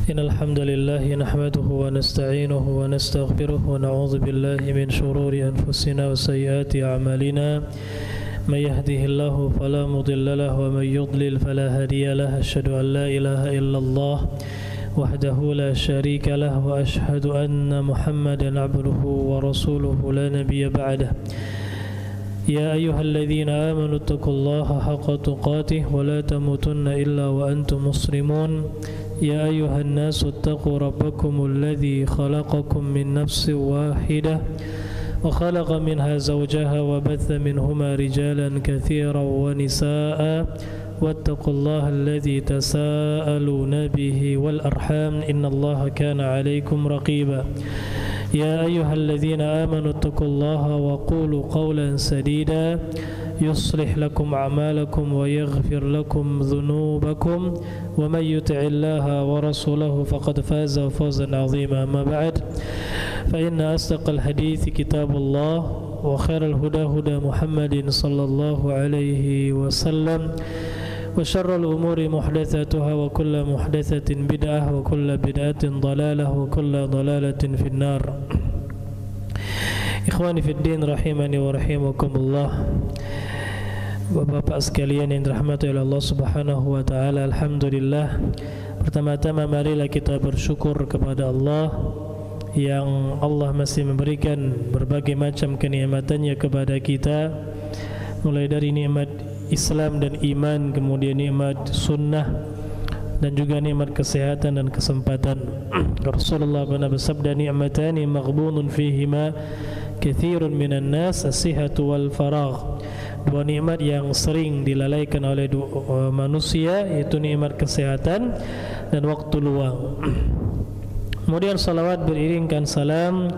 إن الحمد لله نحمده ونستعينه ونستغفره ونعوذ بالله من شرور أنفسنا وسيئات أعمالنا من يهده الله فلا مضل له ومن يضلل فلا هادي له أشهد أن لا إله إلا الله وحده لا شريك له وأشهد أن محمدا عبده ورسوله لا نبي بعده يا أيها الذين آمنوا اتقوا الله حق تقاته ولا تموتن إلا وأنتم مسلمون يا أيها الناس اتقوا ربكم الذي خلقكم من نفس واحدة وخلق منها زوجها وبث منهما رجالا كثيرا ونساء واتقوا الله الذي تساءلون به والأرحام إن الله كان عليكم رقيبا يا أيها الذين آمنوا اتقوا الله وقولوا قولا سديدا يصلح لكم أعمالكم ويغفر لكم ذنوبكم ومن يطع الله ورسوله فقد فاز فوزا عظيما أما بعد فإن أصدق الحديث كتاب الله وخير الهدى هدى محمد صلى الله عليه وسلم وشر الأمور محدثاتها وكل محدثة بدعة وكل بدعة ضلالة وكل ضلالة في النار Ikhwani fi din rahimani wa rahimakumullah. Bapak-bapak sekalian yang dirahmati oleh Allah Subhanahu wa taala, alhamdulillah. Pertama-tama marilah kita bersyukur kepada Allah yang Allah masih memberikan berbagai macam kenikmatannya kepada kita, mulai dari nikmat Islam dan iman, kemudian nikmat sunnah dan juga nikmat kesehatan dan kesempatan. Rasulullah pernah bersabda, ni'matani maghbunun fihima katsirun minan nas as-sihhatu wal faragh. Dua nikmat yang sering dilalaikan oleh manusia, yaitu nikmat kesehatan dan waktu luang. Kemudian salawat beriringkan salam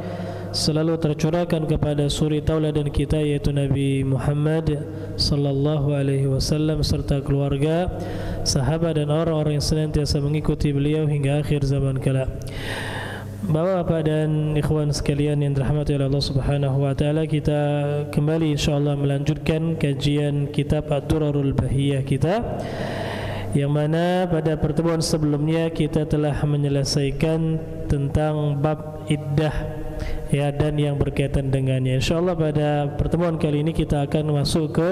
selalu tercurahkan kepada suri tauladan kita, yaitu Nabi Muhammad sallallahu alaihi wasallam serta keluarga, sahabat dan orang-orang yang senantiasa mengikuti beliau hingga akhir zaman kala. Bapak-bapak dan ikhwan sekalian yang dirahmati oleh Allah Subhanahu wa taala, kita kembali insyaallah melanjutkan kajian kitab Ad-Durarul Bahiyah kita, yang mana pada pertemuan sebelumnya kita telah menyelesaikan tentang bab iddah, ya, dan yang berkaitan dengannya. Insyaallah pada pertemuan kali ini kita akan masuk ke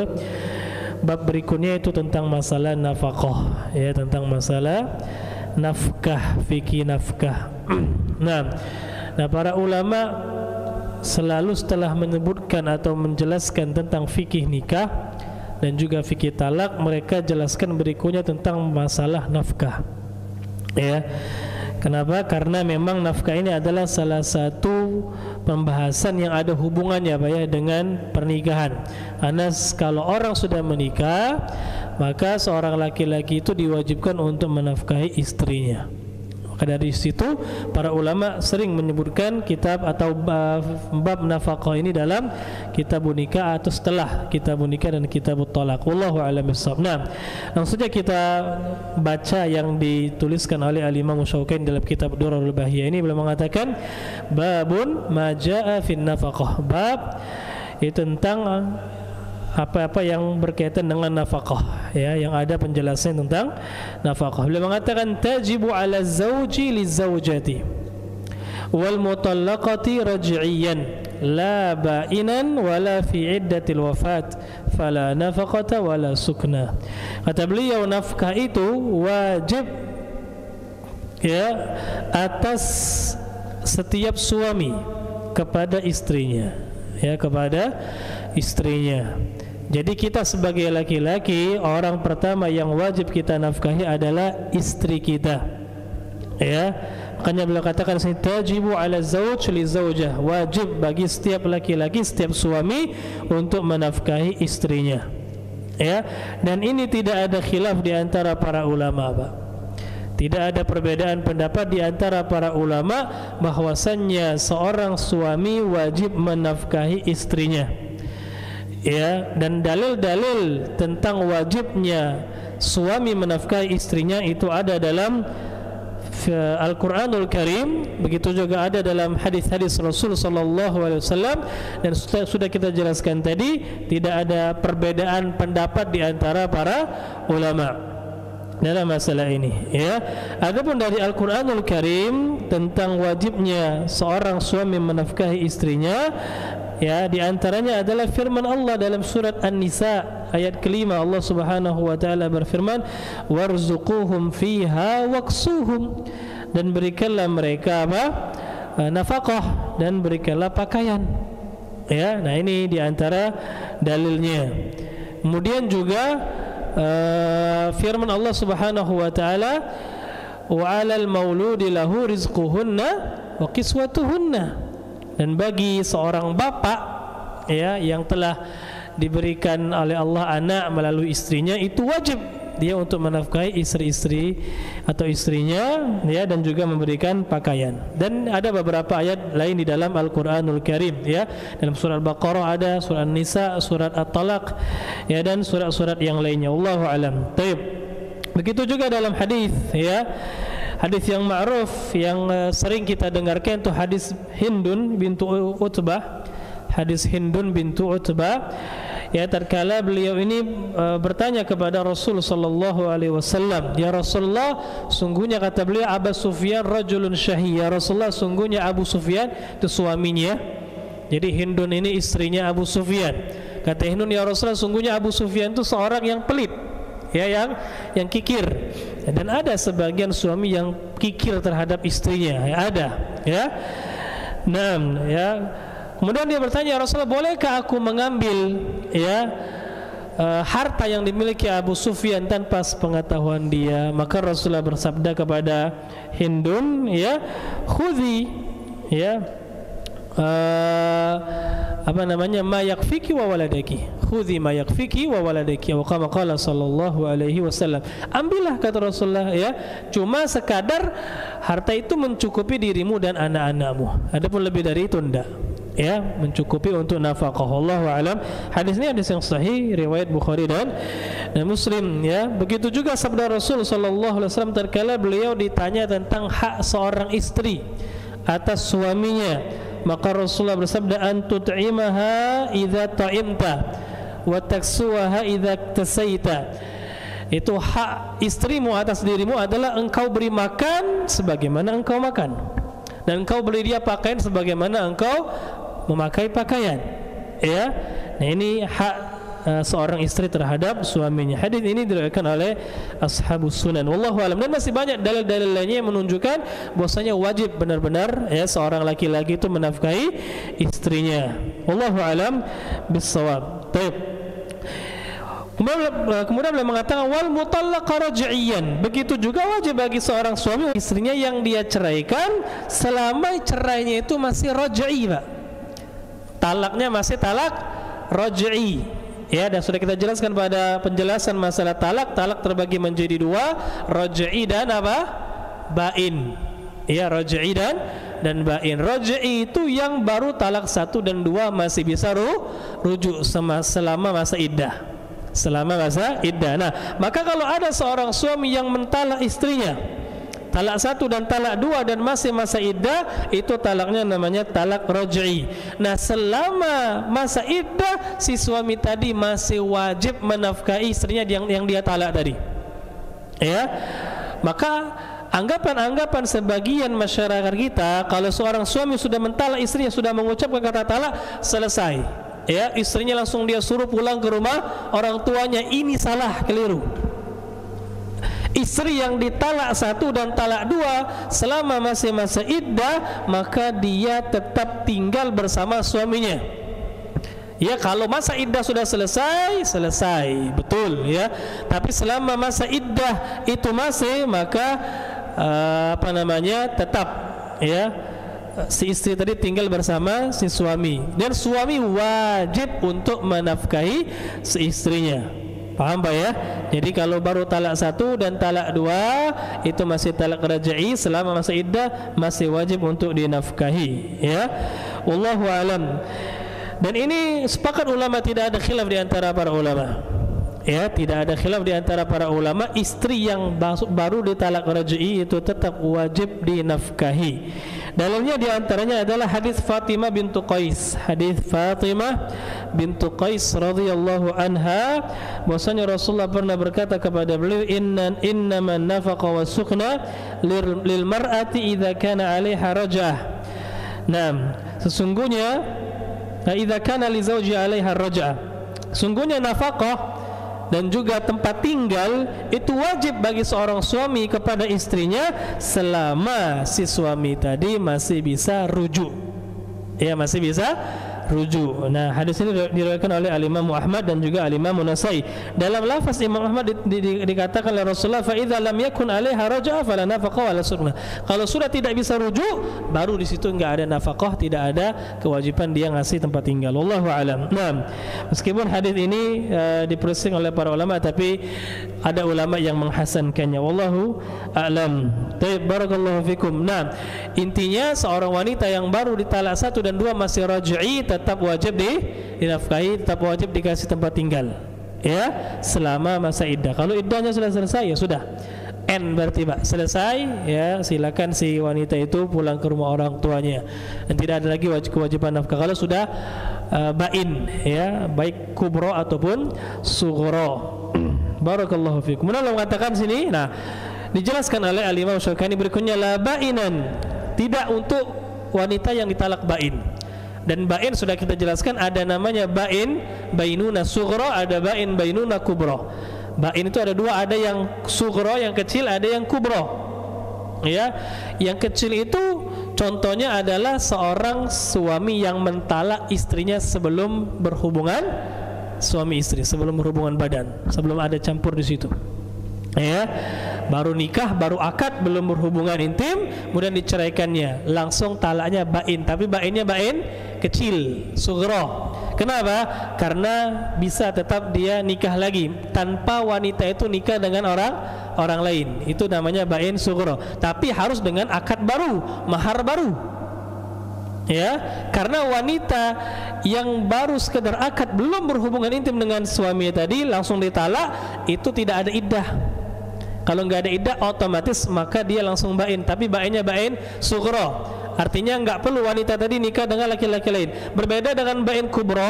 bab berikutnya, itu tentang masalah nafkah, ya, tentang masalah nafkah, fikih nafkah. Nah, para ulama selalu setelah menyebutkan atau menjelaskan tentang fikih nikah dan juga fikih talak, mereka jelaskan berikutnya tentang masalah nafkah. Ya. Kenapa? Karena memang nafkah ini adalah salah satu pembahasan yang ada hubungannya, Pak, ya, dengan pernikahan. Karena kalau orang sudah menikah, maka seorang laki-laki itu diwajibkan untuk menafkahi istrinya. Maka dari situ para ulama sering menyebutkan kitab atau bab nafkah ini dalam kitab nikah atau setelah kitab nikah dan kitab talak. Wallahu a'lam bishawab. Nah, langsung saja kita baca yang dituliskan oleh Al-Imam Syauqani dalam kitab Durarul Bahiyah ini. Beliau mengatakan babun ma jaa fin nafkah. Bab itu tentang apa-apa yang berkaitan dengan nafkah, ya, yang ada penjelasan tentang nafkah. Beliau mengatakan tajibu 'ala zawji lizawjati wal mutallaqati raj'iyan la ba'inan wala fi iddatil wafat fala nafaqata wala sukna. Kata beliau, nafkah itu wajib, ya, atas setiap suami kepada istrinya, ya, kepada istrinya. Jadi kita sebagai laki-laki, orang pertama yang wajib kita nafkahi adalah istri kita, ya. Makanya beliau katakan sini tajibu 'ala zawj li zawjah, wajib bagi setiap laki-laki, setiap suami untuk menafkahi istrinya, ya. Dan ini tidak ada khilaf di antara para ulama, Pak. Tidak ada perbedaan pendapat di antara para ulama bahwasannya seorang suami wajib menafkahi istrinya, ya. Dan dalil-dalil tentang wajibnya suami menafkahi istrinya itu ada dalam Al-Quranul Karim, begitu juga ada dalam hadis-hadis Rasul sallallahu alaihi wasallam, dan sudah kita jelaskan tadi, tidak ada perbedaan pendapat di antara para ulama. dalam masalah ini, ya. Adapun dari Al-Qur'anul Karim tentang wajibnya seorang suami menafkahi istrinya, ya, di antaranya adalah firman Allah dalam surat An-Nisa ayat kelima. Allah Subhanahu wa taala berfirman, warzuquhum fiha waqsuhum, dan berikanlah mereka nafkah dan berikanlah pakaian, ya. Nah, ini di antara dalilnya. Kemudian juga firman Allah Subhanahu wa taala, wa 'alal mauludi lahu rizquhunna wa kiswatuhunna, dan bagi seorang bapak, ya, yang telah diberikan oleh Allah anak melalui istrinya, itu wajib dia untuk menafkahi istri-istri atau istrinya, ya, dan juga memberikan pakaian. Dan ada beberapa ayat lain di dalam Al-Qur'anul Karim, ya. Dalam surat Al-Baqarah ada, surat An-Nisa, surat At-Talaq, ya, dan surat-surat yang lainnya. Wallahu alam. Baik. Begitu juga dalam hadis, ya. Hadis yang ma'ruf yang sering kita dengarkan itu hadis Hindun bintu Utbah. Hadis Hindun bintu Utbah, ya, tatkala beliau ini bertanya kepada Rasul sallallahu alaihi wasallam, ya Rasulullah, sungguhnya kata beliau, Abu Sufyan rajulun syahih, ya Rasulullah, sungguhnya Abu Sufyan itu suaminya. Jadi Hindun ini istrinya Abu Sufyan. Kata Hindun, ya Rasulullah, sungguhnya Abu Sufyan itu seorang yang pelit, ya, yang kikir. Dan ada sebagian suami yang kikir terhadap istrinya, ya, ada, ya. Nah, ya. Kemudian dia bertanya, ya Rasulullah, bolehkah aku mengambil, ya, harta yang dimiliki Abu Sufyan tanpa sepengetahuan dia? Maka Rasulullah bersabda kepada Hindun, ya, khudhi, ya, ma yakfiki wa waladaki, khudhi ma yakfiki wa waladaki, wa kama qala sallallahu alaihi wasallam. Ambillah, kata Rasulullah, ya, cuma sekadar harta itu mencukupi dirimu dan anak-anakmu. Adapun lebih dari itu enggak, ya, mencukupi untuk nafkah. Allahu a'lam. Hadis ini hadis yang sahih riwayat Bukhari dan Muslim, ya. Begitu juga sabda Rasul sallallahu alaihi wasallam tatkala beliau ditanya tentang hak seorang istri atas suaminya, maka Rasulullah bersabda, an tut'imaha idza ta'imta wa taksuha idza tasaita. Itu hak istrimu atas dirimu adalah engkau beri makan sebagaimana engkau makan, dan engkau beri dia pakaian sebagaimana engkau memakai pakaian, ya. Nah, ini hak seorang istri terhadap suaminya. Hadis ini diriwayatkan oleh ashabus sunan. Wallahu alam. Dan masih banyak dalil-dalil lainnya yang menunjukkan bahwasanya wajib benar-benar, ya, seorang laki-laki itu menafkahi istrinya. Wallahu alam bissawab. Baik. Kemudian beliau mengatakan wal mutallaqa raj'iyan. Begitu juga wajib bagi seorang suami istrinya yang dia ceraikan selama cerainya itu masih raj'i, Pak. Talaknya masih talak raj'i, ya. Dan sudah kita jelaskan pada penjelasan masalah talak terbagi menjadi dua, raj'i dan apa? Bain. Ya, raj'i dan bain. Raj'i itu yang baru talak 1 dan 2 masih bisa rujuk selama masa iddah. Selama masa iddah. Nah, maka kalau ada seorang suami yang mentalak istrinya talak 1 dan talak 2 dan masih masa iddah, itu talaknya namanya talak raj'i. Nah, selama masa iddah si suami tadi masih wajib menafkahi istrinya yang dia talak tadi, ya. Maka anggapan sebagian masyarakat kita, kalau seorang suami sudah mentalak istrinya, sudah mengucapkan kata talak, selesai, ya, istrinya langsung dia suruh pulang ke rumah orang tuanya. Ini salah, keliru. Istri yang ditalak 1 dan talak 2 selama masih masa iddah, maka dia tetap tinggal bersama suaminya. Ya, kalau masa iddah sudah selesai, betul, ya. Tapi selama masa iddah itu masih, maka tetap, ya, si istri tadi tinggal bersama si suami, dan suami wajib untuk menafkahi si istrinya. Paham, Pak, ya? Jadi kalau baru talak 1 dan talak 2 itu masih talak raj'i, selama masa iddah masih wajib untuk dinafkahi, ya. Wallahu alam. Dan ini sepakat ulama, tidak ada khilaf di antara para ulama, Ya, tidak ada khilaf di antara para ulama, istri yang baru ditalak raj'i itu tetap wajib dinafkahi. Dalamnya di antaranya adalah hadis Fatimah bintu Qais. Hadis Fatimah bintu Qais radhiyallahu anha, bahwasanya Rasulullah pernah berkata kepada beliau, innaman nafaqa wasukna lil mar'ati idza kana 'alaiha raj'ah. Nah, sesungguhnya idza kana li zawji 'alaiha raj'ah. Sungguhnya nafkah dan juga tempat tinggal itu wajib bagi seorang suami kepada istrinya selama si suami tadi masih bisa rujuk. Ya, masih bisa rujuk. Nah, hadis ini diriwayatkan oleh Al-Imam Ahmad dan juga Al-Imam Nasai. Dalam lafaz Imam Ahmad dikatakan oleh Rasulullah, fa idza lam yakun 'alaiha raj'ah fala nafaqah wala sunnah. Kalau sudah tidak bisa rujuk, baru di situ enggak ada nafkah, tidak ada kewajiban dia ngasih tempat tinggal. Wallahu alam. Nah, meskipun hadis ini dipersing oleh para ulama, tapi ada ulama yang menghasankannya. Wallahu a'lam. Baik, barakallahu fikum. Nah, intinya seorang wanita yang baru ditalak 1 dan 2 masih raj'i tetap wajib dinafkahi, tetap wajib dikasih tempat tinggal, ya, selama masa iddah. Kalau iddahnya sudah selesai, ya sudah, berarti Pak, selesai, ya, silakan si wanita itu pulang ke rumah orang tuanya dan tidak ada lagi kewajiban nafkah. Kalau sudah bain, ya, baik kubro ataupun sughra. Barakallahu fikum. Kemudian Allah mengatakan sini, nah, dijelaskan oleh Al-Imam Syaukani berikutnya, la bainan, tidak untuk wanita yang ditalak bain. Dan bain sudah kita jelaskan, ada namanya bainuna sughra, ada bainuna kubra. Bain itu ada dua, ada yang sughra yang kecil, ada yang kubra. Ya, yang kecil itu contohnya adalah seorang suami yang mentalak istrinya sebelum berhubungan suami istri, sebelum berhubungan badan, sebelum ada campur di situ. Ya, baru nikah, baru akad, belum berhubungan intim, kemudian diceraikannya, langsung talaknya bain, tapi bainnya bain kecil, sughra. Kenapa? Karena bisa tetap dia nikah lagi tanpa wanita itu nikah dengan orang lain. Itu namanya bain sughra. Tapi harus dengan akad baru, mahar baru. Ya, karena wanita yang baru sekedar akad, belum berhubungan intim dengan suami tadi, langsung ditalak, itu tidak ada iddah. Kalau nggak ada iddah, otomatis maka dia langsung bain, tapi bainnya bain sughra. Artinya nggak perlu wanita tadi nikah dengan laki-laki lain. Berbeda dengan bain kubro,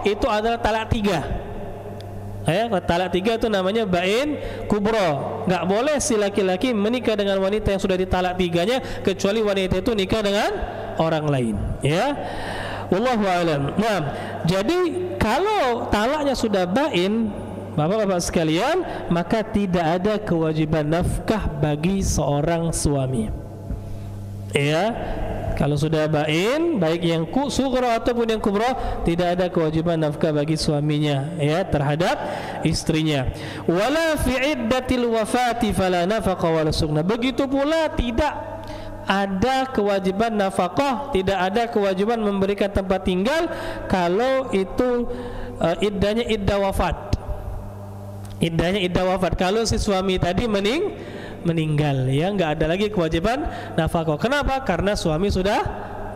itu adalah talak 3. Ya, talak 3 itu namanya bain kubro. Nggak boleh si laki-laki menikah dengan wanita yang sudah ditalak 3-nya, kecuali wanita itu nikah dengan orang lain. Ya, wallahu a'lam. Nah, jadi kalau talaknya sudah bain, Bapak-bapak sekalian, maka tidak ada kewajiban nafkah bagi seorang suami. Ya, kalau sudah bain, baik yang sughra ataupun yang kubra, tidak ada kewajiban nafkah bagi suaminya, ya, terhadap istrinya. Wala fi iddatil wafati fala nafaqah wala sughna. Begitu pula tidak ada kewajiban nafkah, tidak ada kewajiban memberikan tempat tinggal kalau itu iddahnya iddah wafat. Iddahnya iddah wafat. Kalau si suami tadi meninggal, ya, nggak ada lagi kewajiban nafkah. Kenapa? Karena suami sudah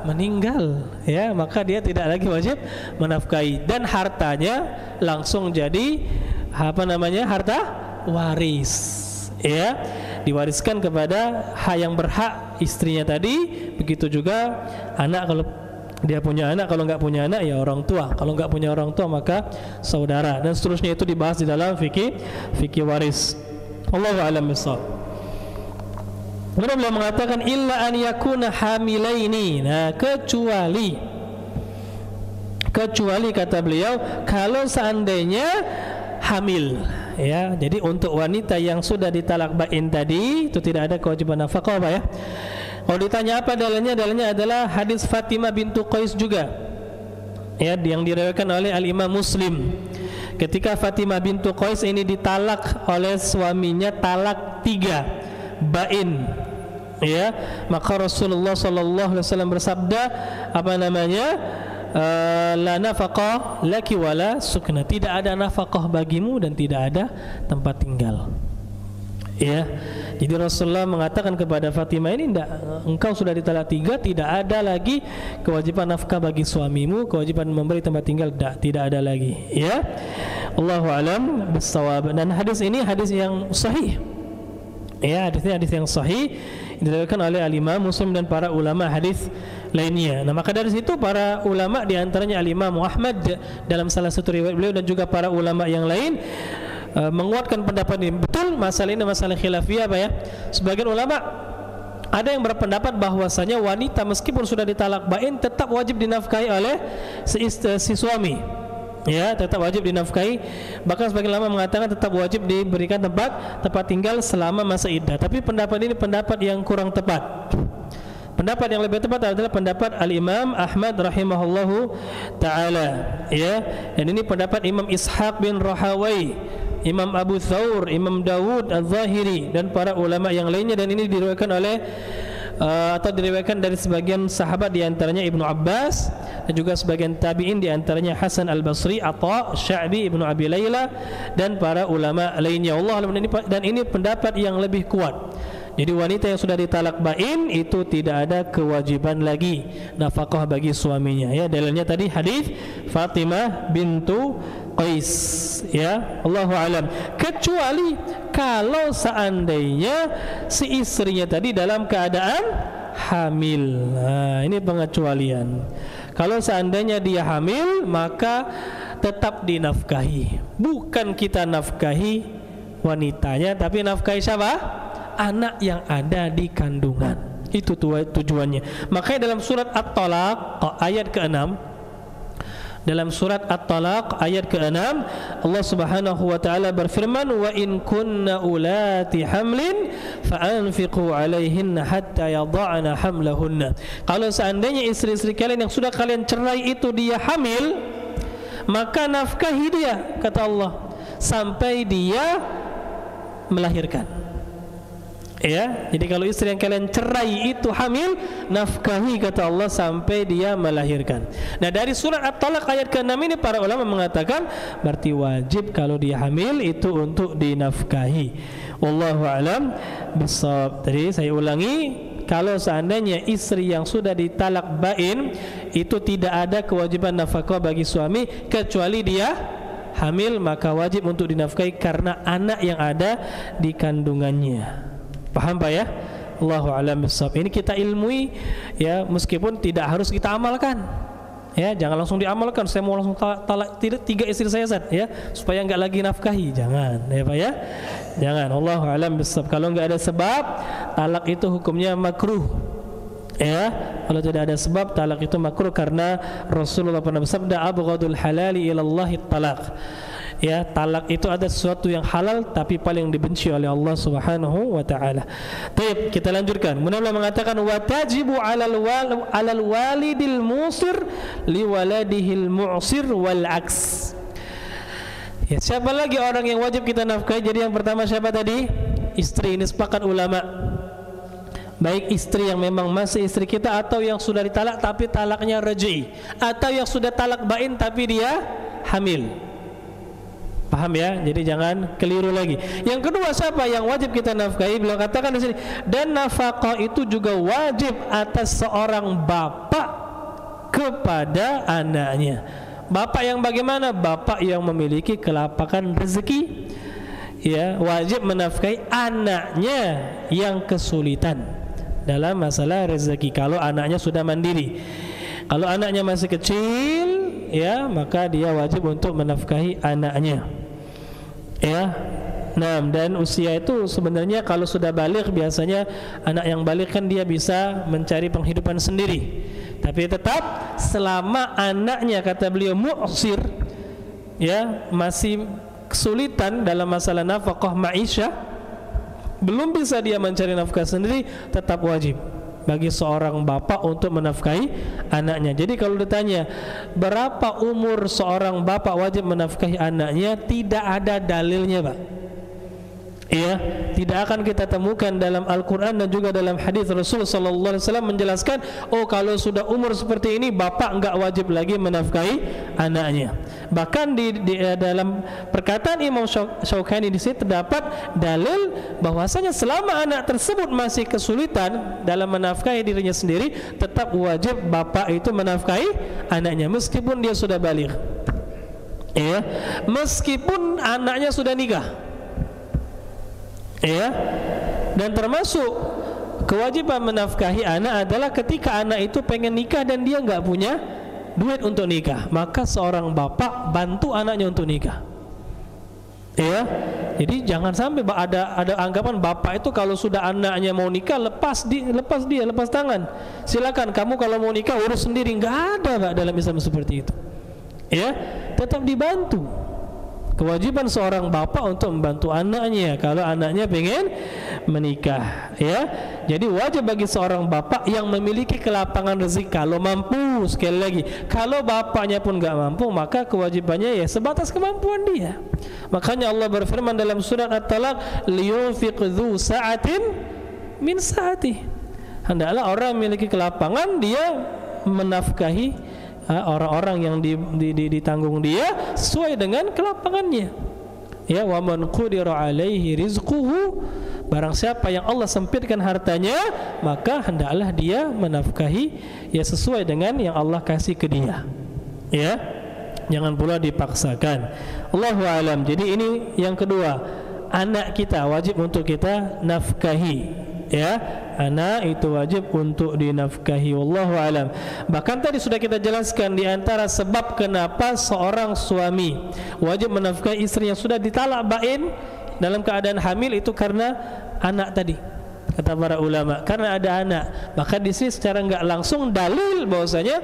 meninggal, ya, maka dia tidak lagi wajib menafkahi, dan hartanya langsung jadi harta waris, ya, diwariskan kepada yang berhak, istrinya tadi. Begitu juga anak, kalau dia punya anak, kalau nggak punya anak ya orang tua, kalau nggak punya orang tua maka saudara, dan seterusnya. Itu dibahas di dalam fikih waris. Allahu a'lam bishawab. Kemudian beliau mengatakan illa an yakuna hamilaini. Nah, kecuali kata beliau kalau seandainya hamil, ya. Jadi untuk wanita yang sudah ditalak bain tadi itu tidak ada kewajiban nafkah, Pak, ya. Kalau ditanya apa dalilnya, dalilnya adalah hadis Fatimah bintu Qais juga, ya, yang diriwayatkan oleh Al-Imam Muslim. Ketika Fatimah bintu Qais ini ditalak oleh suaminya talak 3 bain, ya, maka Rasulullah sallallahu alaihi wasallam bersabda, apa namanya, la nafaqah laki wala sukna. Tidak ada nafkah bagimu dan tidak ada tempat tinggal. Ya, jadi Rasulullah mengatakan kepada Fatimah ini, engkau sudah ditalak 3, tidak ada lagi kewajiban nafkah bagi suamimu, kewajiban memberi tempat tinggal tidak ada lagi. Ya, Allahu a'lam bissawab. Dan hadis ini hadis yang sahih. Ya, hadisnya hadis yang sahih diriwayatkan oleh Al-Imam Muslim dan para ulama hadis lainnya. Nah, maka dari situ para ulama di antaranya Al-Imam Ahmad dalam salah satu riwayat beliau dan juga para ulama yang lain menguatkan pendapat ini. Betul, masalah ini masalah khilafiyah Pak ya. Sebagian ulama ada yang berpendapat bahwasanya wanita meskipun sudah ditalak bain tetap wajib dinafkahi oleh si suami. Ya, tetap wajib dinafkahi. Bahkan sebagian ulama mengatakan tetap wajib diberikan tempat tinggal selama masa iddah. Tapi pendapat ini pendapat yang kurang tepat. Pendapat yang lebih tepat adalah pendapat Al-Imam Ahmad rahimahullahu ta'ala, ya. Dan ini pendapat Imam Ishaq bin Rahawai, Imam Abu Thawr, Imam Dawud Al-Zahiri dan para ulama yang lainnya. Dan ini diriwayatkan oleh atau diriwayatkan dari sebagian sahabat di antaranya Ibnu Abbas dan juga sebagian tabi'in di antaranya Hasan Al-Basri, Atha, Sya'bi, Ibnu Abi Layla dan para ulama lainnya. Allah dan ini pendapat yang lebih kuat. Jadi wanita yang sudah ditalak bain itu tidak ada kewajiban lagi nafkah bagi suaminya. Ya, dalilnya tadi hadis Fatimah bintu Qais. Ya, Allahu alam. Kecuali kalau seandainya si istrinya tadi dalam keadaan hamil. Nah, ini pengecualian. Kalau seandainya dia hamil, maka tetap dinafkahi. Bukan kita nafkahi wanitanya, tapi nafkahi siapa? Anak yang ada di kandungan. Itu tujuannya. Makanya dalam surat At-Talaq ayat ke-6, dalam surat At-Talaq ayat ke-6 Allah Subhanahu wa taala berfirman, wa in kunna ulati hamlin fa anfiqu alaihinna hatta yadha'na hamlahunna. Kalau seandainya istri-istri kalian yang sudah kalian cerai itu dia hamil, maka nafkahi dia, kata Allah, sampai dia melahirkan. Ya, jadi kalau istri yang kalian cerai itu hamil, nafkahi, kata Allah, sampai dia melahirkan. Nah, dari surat At-Talaq ayat ke-6 ini para ulama mengatakan berarti wajib kalau dia hamil itu untuk dinafkahi. Wallahu a'lam bissawab. Tadi saya ulangi, kalau seandainya istri yang sudah ditalak bain itu tidak ada kewajiban nafkah bagi suami kecuali dia hamil, maka wajib untuk dinafkahi karena anak yang ada di kandungannya. Paham Pak ya? Allahu a'lam bissawab. Ini kita ilmui ya, meskipun tidak harus kita amalkan. Ya, jangan langsung diamalkan. Saya mau langsung talak 3 istri saya Zat, ya, supaya enggak lagi nafkahi. Jangan, ya Pak ya. Jangan. Allahu a'lam bissawab. Kalau enggak ada sebab, talak itu hukumnya makruh. Ya, kalau tidak ada sebab talak itu makruh karena Rasulullah pernah bersabda, abghadul halali ilallahi talaq. Ya, talak itu ada sesuatu yang halal tapi paling dibenci oleh Allah Subhanahu wa taala. Baik, kita lanjutkan. Kemudian Allah mengatakan wa tajibu 'alal walidil musir li waladihil mu'sir wal aks. Ya, siapa lagi orang yang wajib kita nafkahi? Jadi yang pertama siapa tadi? Istri. Ini sepakat ulama. Baik istri yang memang masih istri kita atau yang sudah ditalak tapi talaknya raj'i, atau yang sudah talak bain tapi dia hamil. Paham ya? Jadi jangan keliru lagi. Yang kedua, siapa yang wajib kita nafkahi? Beliau katakan di sini, dan nafkah itu juga wajib atas seorang bapak kepada anaknya. Bapak yang bagaimana? Bapak yang memiliki kelapakan rezeki, ya, wajib menafkahi anaknya yang kesulitan dalam masalah rezeki. Kalau anaknya sudah mandiri. Kalau anaknya masih kecil, ya, maka dia wajib untuk menafkahi anaknya. Ya. Nah, dan usia itu sebenarnya kalau sudah balik, biasanya anak yang balik kan dia bisa mencari penghidupan sendiri. Tapi tetap selama anaknya, kata beliau, mu'sir, ya, masih kesulitan dalam masalah nafkah ma'isyah, belum bisa dia mencari nafkah sendiri, tetap wajib bagi seorang bapak untuk menafkahi anaknya. Jadi kalau ditanya berapa umur seorang bapak wajib menafkahi anaknya, tidak ada dalilnya, Pak. Iya, tidak akan kita temukan dalam Al-Quran dan juga dalam hadis Rasul sallallahu alaihi wasallam menjelaskan, oh kalau sudah umur seperti ini bapak enggak wajib lagi menafkahi anaknya. Bahkan di dalam perkataan Imam Syaukani di sini terdapat dalil bahwasanya selama anak tersebut masih kesulitan dalam menafkahi dirinya sendiri, tetap wajib bapak itu menafkahi anaknya meskipun dia sudah baligh. Ya, meskipun anaknya sudah nikah. Ya. Dan termasuk kewajiban menafkahi anak adalah ketika anak itu pengen nikah dan dia nggak punya duit untuk nikah, maka seorang bapak bantu anaknya untuk nikah. Ya, jadi jangan sampai ada anggapan bapak itu kalau sudah anaknya mau nikah lepas tangan. Silakan kamu kalau mau nikah urus sendiri. Nggak ada Pak dalam Islam seperti itu. Ya, tetap dibantu. Kewajiban seorang bapak untuk membantu anaknya kalau anaknya pengen menikah. Ya, jadi wajib bagi seorang bapak yang memiliki kelapangan rezeki kalau mampu. Sekali lagi, kalau bapaknya pun nggak mampu, maka kewajibannya ya sebatas kemampuan dia. Makanya Allah berfirman dalam surat At-Talaq, liyunfiq dzu sa'atin min sa'ati. Hendaklah orang memiliki kelapangan dia menafkahi orang-orang yang ditanggung dia sesuai dengan kelapangannya. Ya, wa man qudira alaihi rizquhu, barang siapa yang Allah sempitkan hartanya, maka hendaklah dia menafkahi ya sesuai dengan yang Allah kasih ke dia. Ya, jangan pula dipaksakan. Allahu a'lam. Jadi ini yang kedua, anak kita wajib untuk kita nafkahi. Ya, anak itu wajib untuk dinafkahi. Wallahu alam. Bahkan tadi sudah kita jelaskan di antara sebab kenapa seorang suami wajib menafkahi istri yang sudah ditalak bain dalam keadaan hamil itu karena anak tadi. Kata para ulama, karena ada anak. Maka di sini secara enggak langsung dalil bahwasanya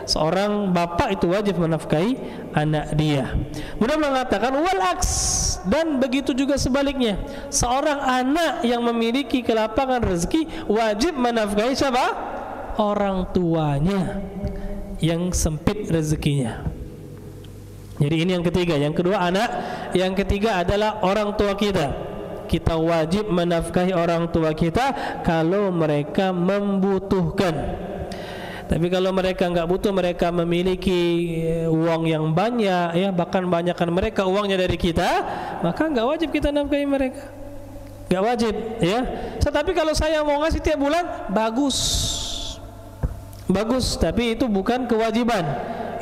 seorang bapak itu wajib menafkahi anak dia. Kemudian mengatakan wal aks, dan begitu juga sebaliknya. Seorang anak yang memiliki kelapangan rezeki wajib menafkahi siapa? Orang tuanya yang sempit rezekinya. Jadi ini yang ketiga. Yang kedua anak, yang ketiga adalah orang tua kita. Kita wajib menafkahi orang tua kita kalau mereka membutuhkan. Tapi kalau mereka enggak butuh, mereka memiliki uang yang banyak, ya bahkan banyakkan mereka uangnya dari kita, maka enggak wajib kita nafkahi mereka. Enggak wajib, ya. Tetapi kalau saya mau ngasih tiap bulan, bagus. Bagus, tapi itu bukan kewajiban.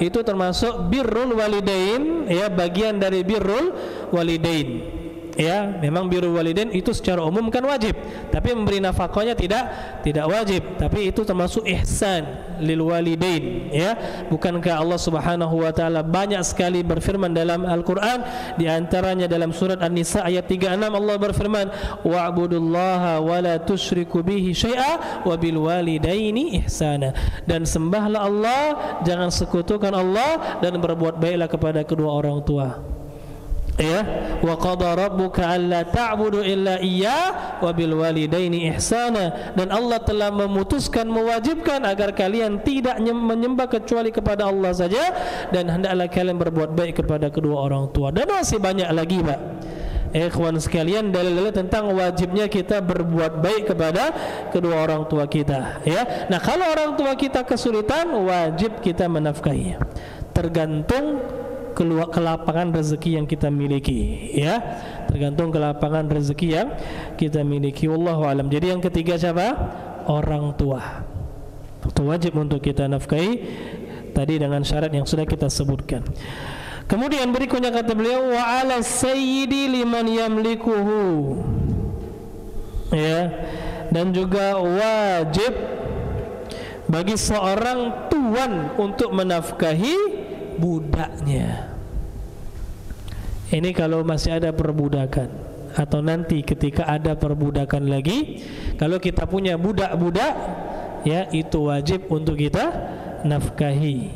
Itu termasuk birrul walidain, ya, bagian dari birrul walidain. Ya, memang birrul walidain itu secara umum kan wajib, tapi memberi nafkahnya tidak wajib, tapi itu termasuk ihsan lil walidain. Ya, bukankah Allah Subhanahu wa taala banyak sekali berfirman dalam Al-Qur'an, di antaranya dalam surat An-Nisa ayat 36 Allah berfirman, wa'budullaha wa la tusyriku bihi syai'a wa bil walidaini ihsana. Dan sembahlah Allah, jangan sekutukan Allah, dan berbuat baiklah kepada kedua orang tua. Ya, wa qada rabbuka alla ta'budu illa iyyah wa bil walidaini ihsana. Dan Allah telah memutuskan, mewajibkan agar kalian tidak menyembah kecuali kepada Allah saja, dan hendaklah kalian berbuat baik kepada kedua orang tua. Dan masih banyak lagi, Pak. Ikhwan sekalian, dalil-dalil tentang wajibnya kita berbuat baik kepada kedua orang tua kita. Ya, nah kalau orang tua kita kesulitan, wajib kita menafkahi. Tergantung kelapangan rezeki yang kita miliki, ya, tergantung kelapangan rezeki yang kita miliki. Wallahu alam. Jadi yang ketiga siapa? Orang tua. Itu wajib untuk kita nafkahi tadi dengan syarat yang sudah kita sebutkan. Kemudian berikutnya kata beliau, wa 'ala sayyidi liman yamlikuhu. Ya, dan juga wajib bagi seorang tuan untuk menafkahi budaknya. Ini kalau masih ada perbudakan, atau nanti ketika ada perbudakan lagi, kalau kita punya budak-budak, ya itu wajib untuk kita nafkahi.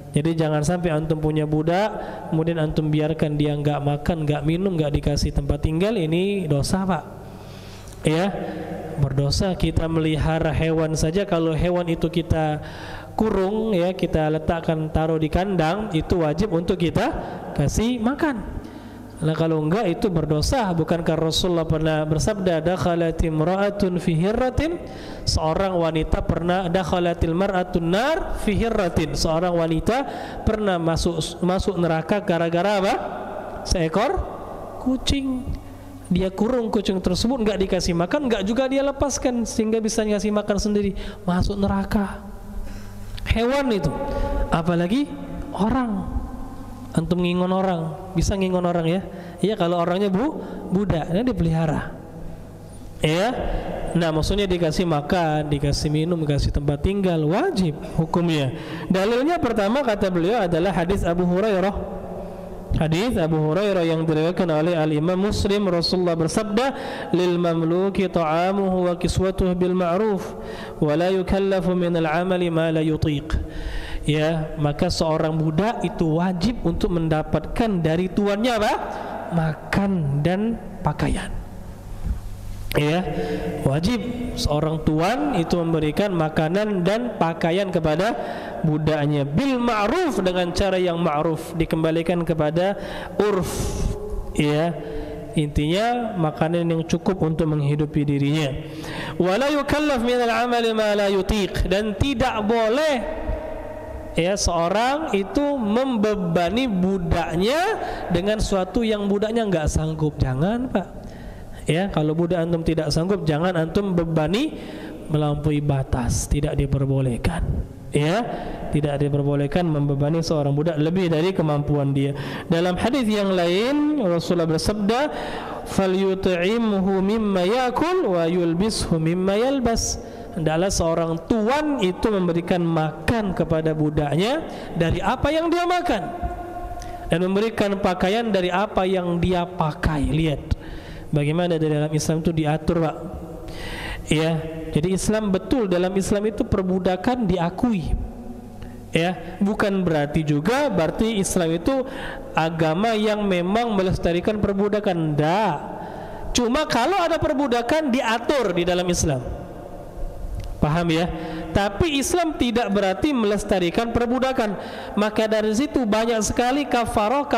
Jadi jangan sampai antum punya budak, kemudian antum biarkan dia enggak makan, enggak minum, enggak dikasih tempat tinggal, ini dosa, Pak. Ya, berdosa. Kita melihara hewan saja, kalau hewan itu kita kurung, ya kita letakkan, taruh di kandang, itu wajib untuk kita kasih makan. Nah kalau enggak itu berdosa. Bukankah Rasulullah pernah bersabda, dakhalat imra'atun fi hirratin, seorang wanita pernah, dakhalatil mar'atun nar fi hirratin, seorang wanita pernah masuk neraka gara-gara apa? Seekor kucing. Dia kurung kucing tersebut, enggak dikasih makan, enggak juga dia lepaskan sehingga bisa ngasih makan sendiri, masuk neraka. Hewan itu, apalagi orang. Antum ngingon orang, bisa ngingon orang ya? Iya, kalau orangnya budak, ini dipelihara. Ya, nah maksudnya dikasih makan, dikasih minum, dikasih tempat tinggal, wajib hukumnya. Dalilnya pertama kata beliau adalah hadis Abu Hurairah. Hadis Abu Hurairah yang diriwayatkan oleh Al-Imam Muslim, Rasulullah bersabda, "Lil mamluki ta'amuhu wa kiswatuhu bil ma'ruf, wa la yukallafu min al-'amali ma la yutiq." Ya, maka seorang budak itu wajib untuk mendapatkan dari tuannya apa? Makan dan pakaian. Ya, wajib seorang tuan itu memberikan makanan dan pakaian kepada budaknya bil ma'ruf, dengan cara yang ma'ruf, dikembalikan kepada urf. Ya, intinya makanan yang cukup untuk menghidupi dirinya. Wala yukallaf min al-'amali ma la yutiq, dan tidak boleh ya seorang itu membebani budaknya dengan suatu yang budaknya enggak sanggup. Jangan, Pak. Ya, kalau budak antum tidak sanggup, jangan antum bebani melampaui batas, tidak diperbolehkan. Ya, tidak diperbolehkan membebani seorang budak lebih dari kemampuan dia. Dalam hadis yang lain Rasulullah bersabda, "Falyut'imhu mimma yakul wa yulbishu mimma yalbas." Hendaklah seorang tuan itu memberikan makan kepada budaknya dari apa yang dia makan, dan memberikan pakaian dari apa yang dia pakai. Lihat bagaimana di dalam Islam itu diatur, Pak. Ya, jadi Islam betul, dalam Islam itu perbudakan diakui. Ya, bukan berarti Islam itu agama yang memang melestarikan perbudakan. Enggak. Cuma kalau ada perbudakan diatur di dalam Islam. Paham ya? Tapi Islam tidak berarti melestarikan perbudakan. Maka dari situ banyak sekali kafaroh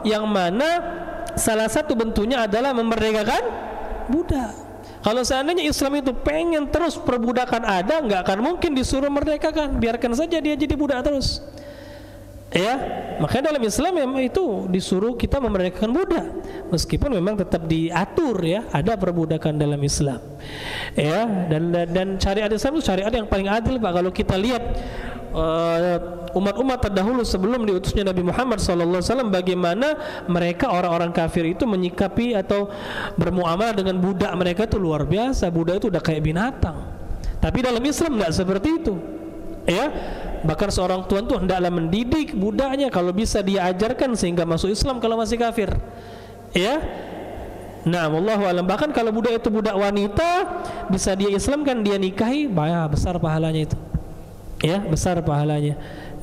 yang mana salah satu bentuknya adalah memerdekakan budak. Kalau seandainya Islam itu pengen terus perbudakan ada, nggak akan mungkin disuruh merdekakan. Biarkan saja dia jadi budak terus. Ya, makanya dalam Islam memang itu disuruh kita memerdekakan budak, meskipun memang tetap diatur ya, ada perbudakan dalam Islam. Ya, dan syariat Islam itu syariat yang paling adil, Pak. Kalau kita lihat umat-umat terdahulu sebelum diutusnya Nabi Muhammad SAW, bagaimana mereka orang-orang kafir itu menyikapi atau bermuamalah dengan budak mereka itu luar biasa. Budak itu udah kayak binatang. Tapi dalam Islam nggak seperti itu. Ya, bahkan seorang tuan tuh hendaklah mendidik budaknya, kalau bisa dia ajarkan sehingga masuk Islam kalau masih kafir. Ya, nah, wallahu alam. Bahkan kalau budak itu budak wanita, bisa dia Islamkan, dia nikahi, besar pahalanya itu. Ya, besar pahalanya.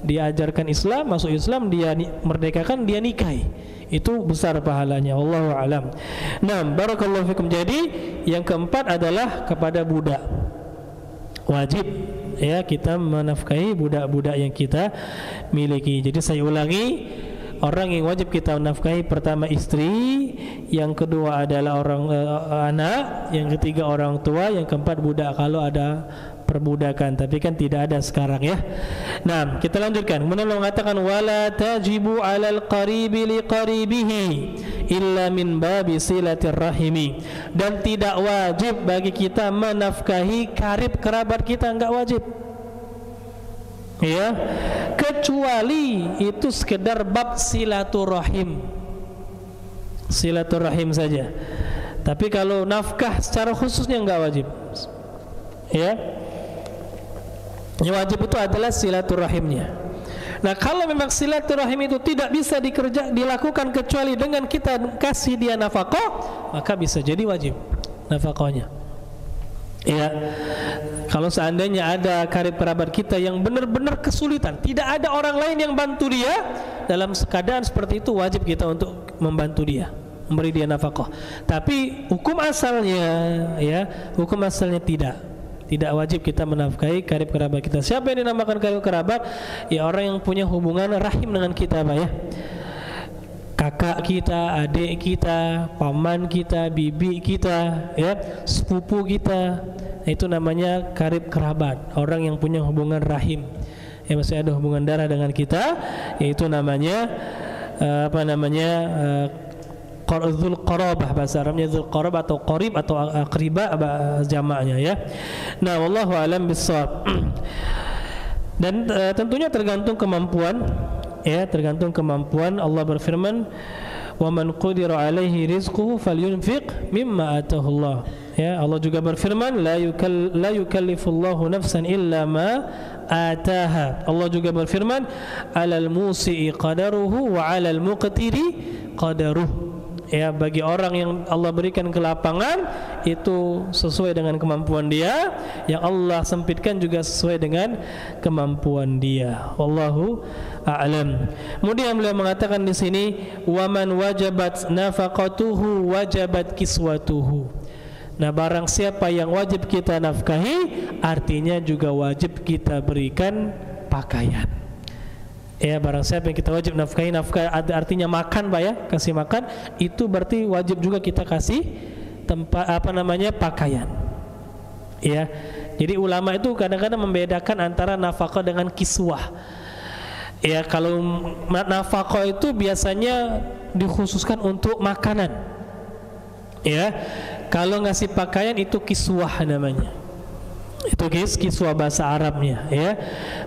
Dia ajarkan Islam, masuk Islam, dia merdekakan, dia nikahi. Itu besar pahalanya. Wallahu alam. Nah, barakallahu fikum. Jadi yang keempat adalah kepada budak. Wajib ya kita menafkahi budak-budak yang kita miliki. Jadi saya ulangi, orang yang wajib kita nafkahi pertama istri, yang kedua adalah orang anak, yang ketiga orang tua, yang keempat budak kalau ada perbudakan, tapi kan tidak ada sekarang ya. Nah, kita lanjutkan. Kemudian Allah mengatakan wala tajibu 'alal qaribi liqaribihi illa min babi silatir rahimi, dan tidak wajib bagi kita menafkahi karib kerabat kita, enggak wajib. Ya, kecuali itu sekedar bab silaturahim. Silaturahim saja. Tapi kalau nafkah secara khususnya enggak wajib. Ya. Yang wajib itu adalah silaturahimnya. Nah, kalau memang silaturahim itu tidak bisa dilakukan kecuali dengan kita kasih dia nafkah, maka bisa jadi wajib nafkahnya. Ya, kalau seandainya ada karib kerabat kita yang benar-benar kesulitan, tidak ada orang lain yang bantu dia, dalam keadaan seperti itu wajib kita untuk membantu dia, memberi dia nafkah. Tapi hukum asalnya tidak wajib kita menafkahi karib kerabat kita. Siapa yang dinamakan karib kerabat? Ya, orang yang punya hubungan rahim dengan kita, Pak ya. Kakak kita, adik kita, paman kita, bibi kita, ya, sepupu kita. Itu namanya karib kerabat, orang yang punya hubungan rahim. Ya, masih ada hubungan darah dengan kita, yaitu namanya Dzul qarabah, bahasa Arabnya dzul qarabah atau qarib atau aqriba jamaknya ya. Nah, wallahu alam bissawab. Dan tentunya tergantung kemampuan Ya, tergantung kemampuan. Allah berfirman, "Wa man qudira 'alaihi rizquhu falyunfiq mimma atahu Allah." Ya, Allah juga berfirman, la yukallifullahu nafsan illa ma ataha. Allah juga berfirman, "Alal musi'i qadaruhu wa 'alal muqtiri qadaruh." Ya, bagi orang yang Allah berikan kelapangan itu sesuai dengan kemampuan dia, yang Allah sempitkan juga sesuai dengan kemampuan dia. Wallahu a'lam. Kemudian beliau mengatakan di sini, "Wa man wajabat nafaqatuhu wajabat kiswatuhu." Nah, barang siapa yang wajib kita nafkahi, artinya juga wajib kita berikan pakaian. Ya, barang siapa yang kita wajib nafkahi, nafkah artinya makan, Pak ya, kasih makan, itu berarti wajib juga kita kasih tempat pakaian. Ya. Jadi ulama itu kadang-kadang membedakan antara nafkah dengan kiswah. Ya, kalau nafkah itu biasanya dikhususkan untuk makanan. Ya. Kalau ngasih pakaian itu kiswah namanya. Itu kiswah bahasa Arabnya, ya.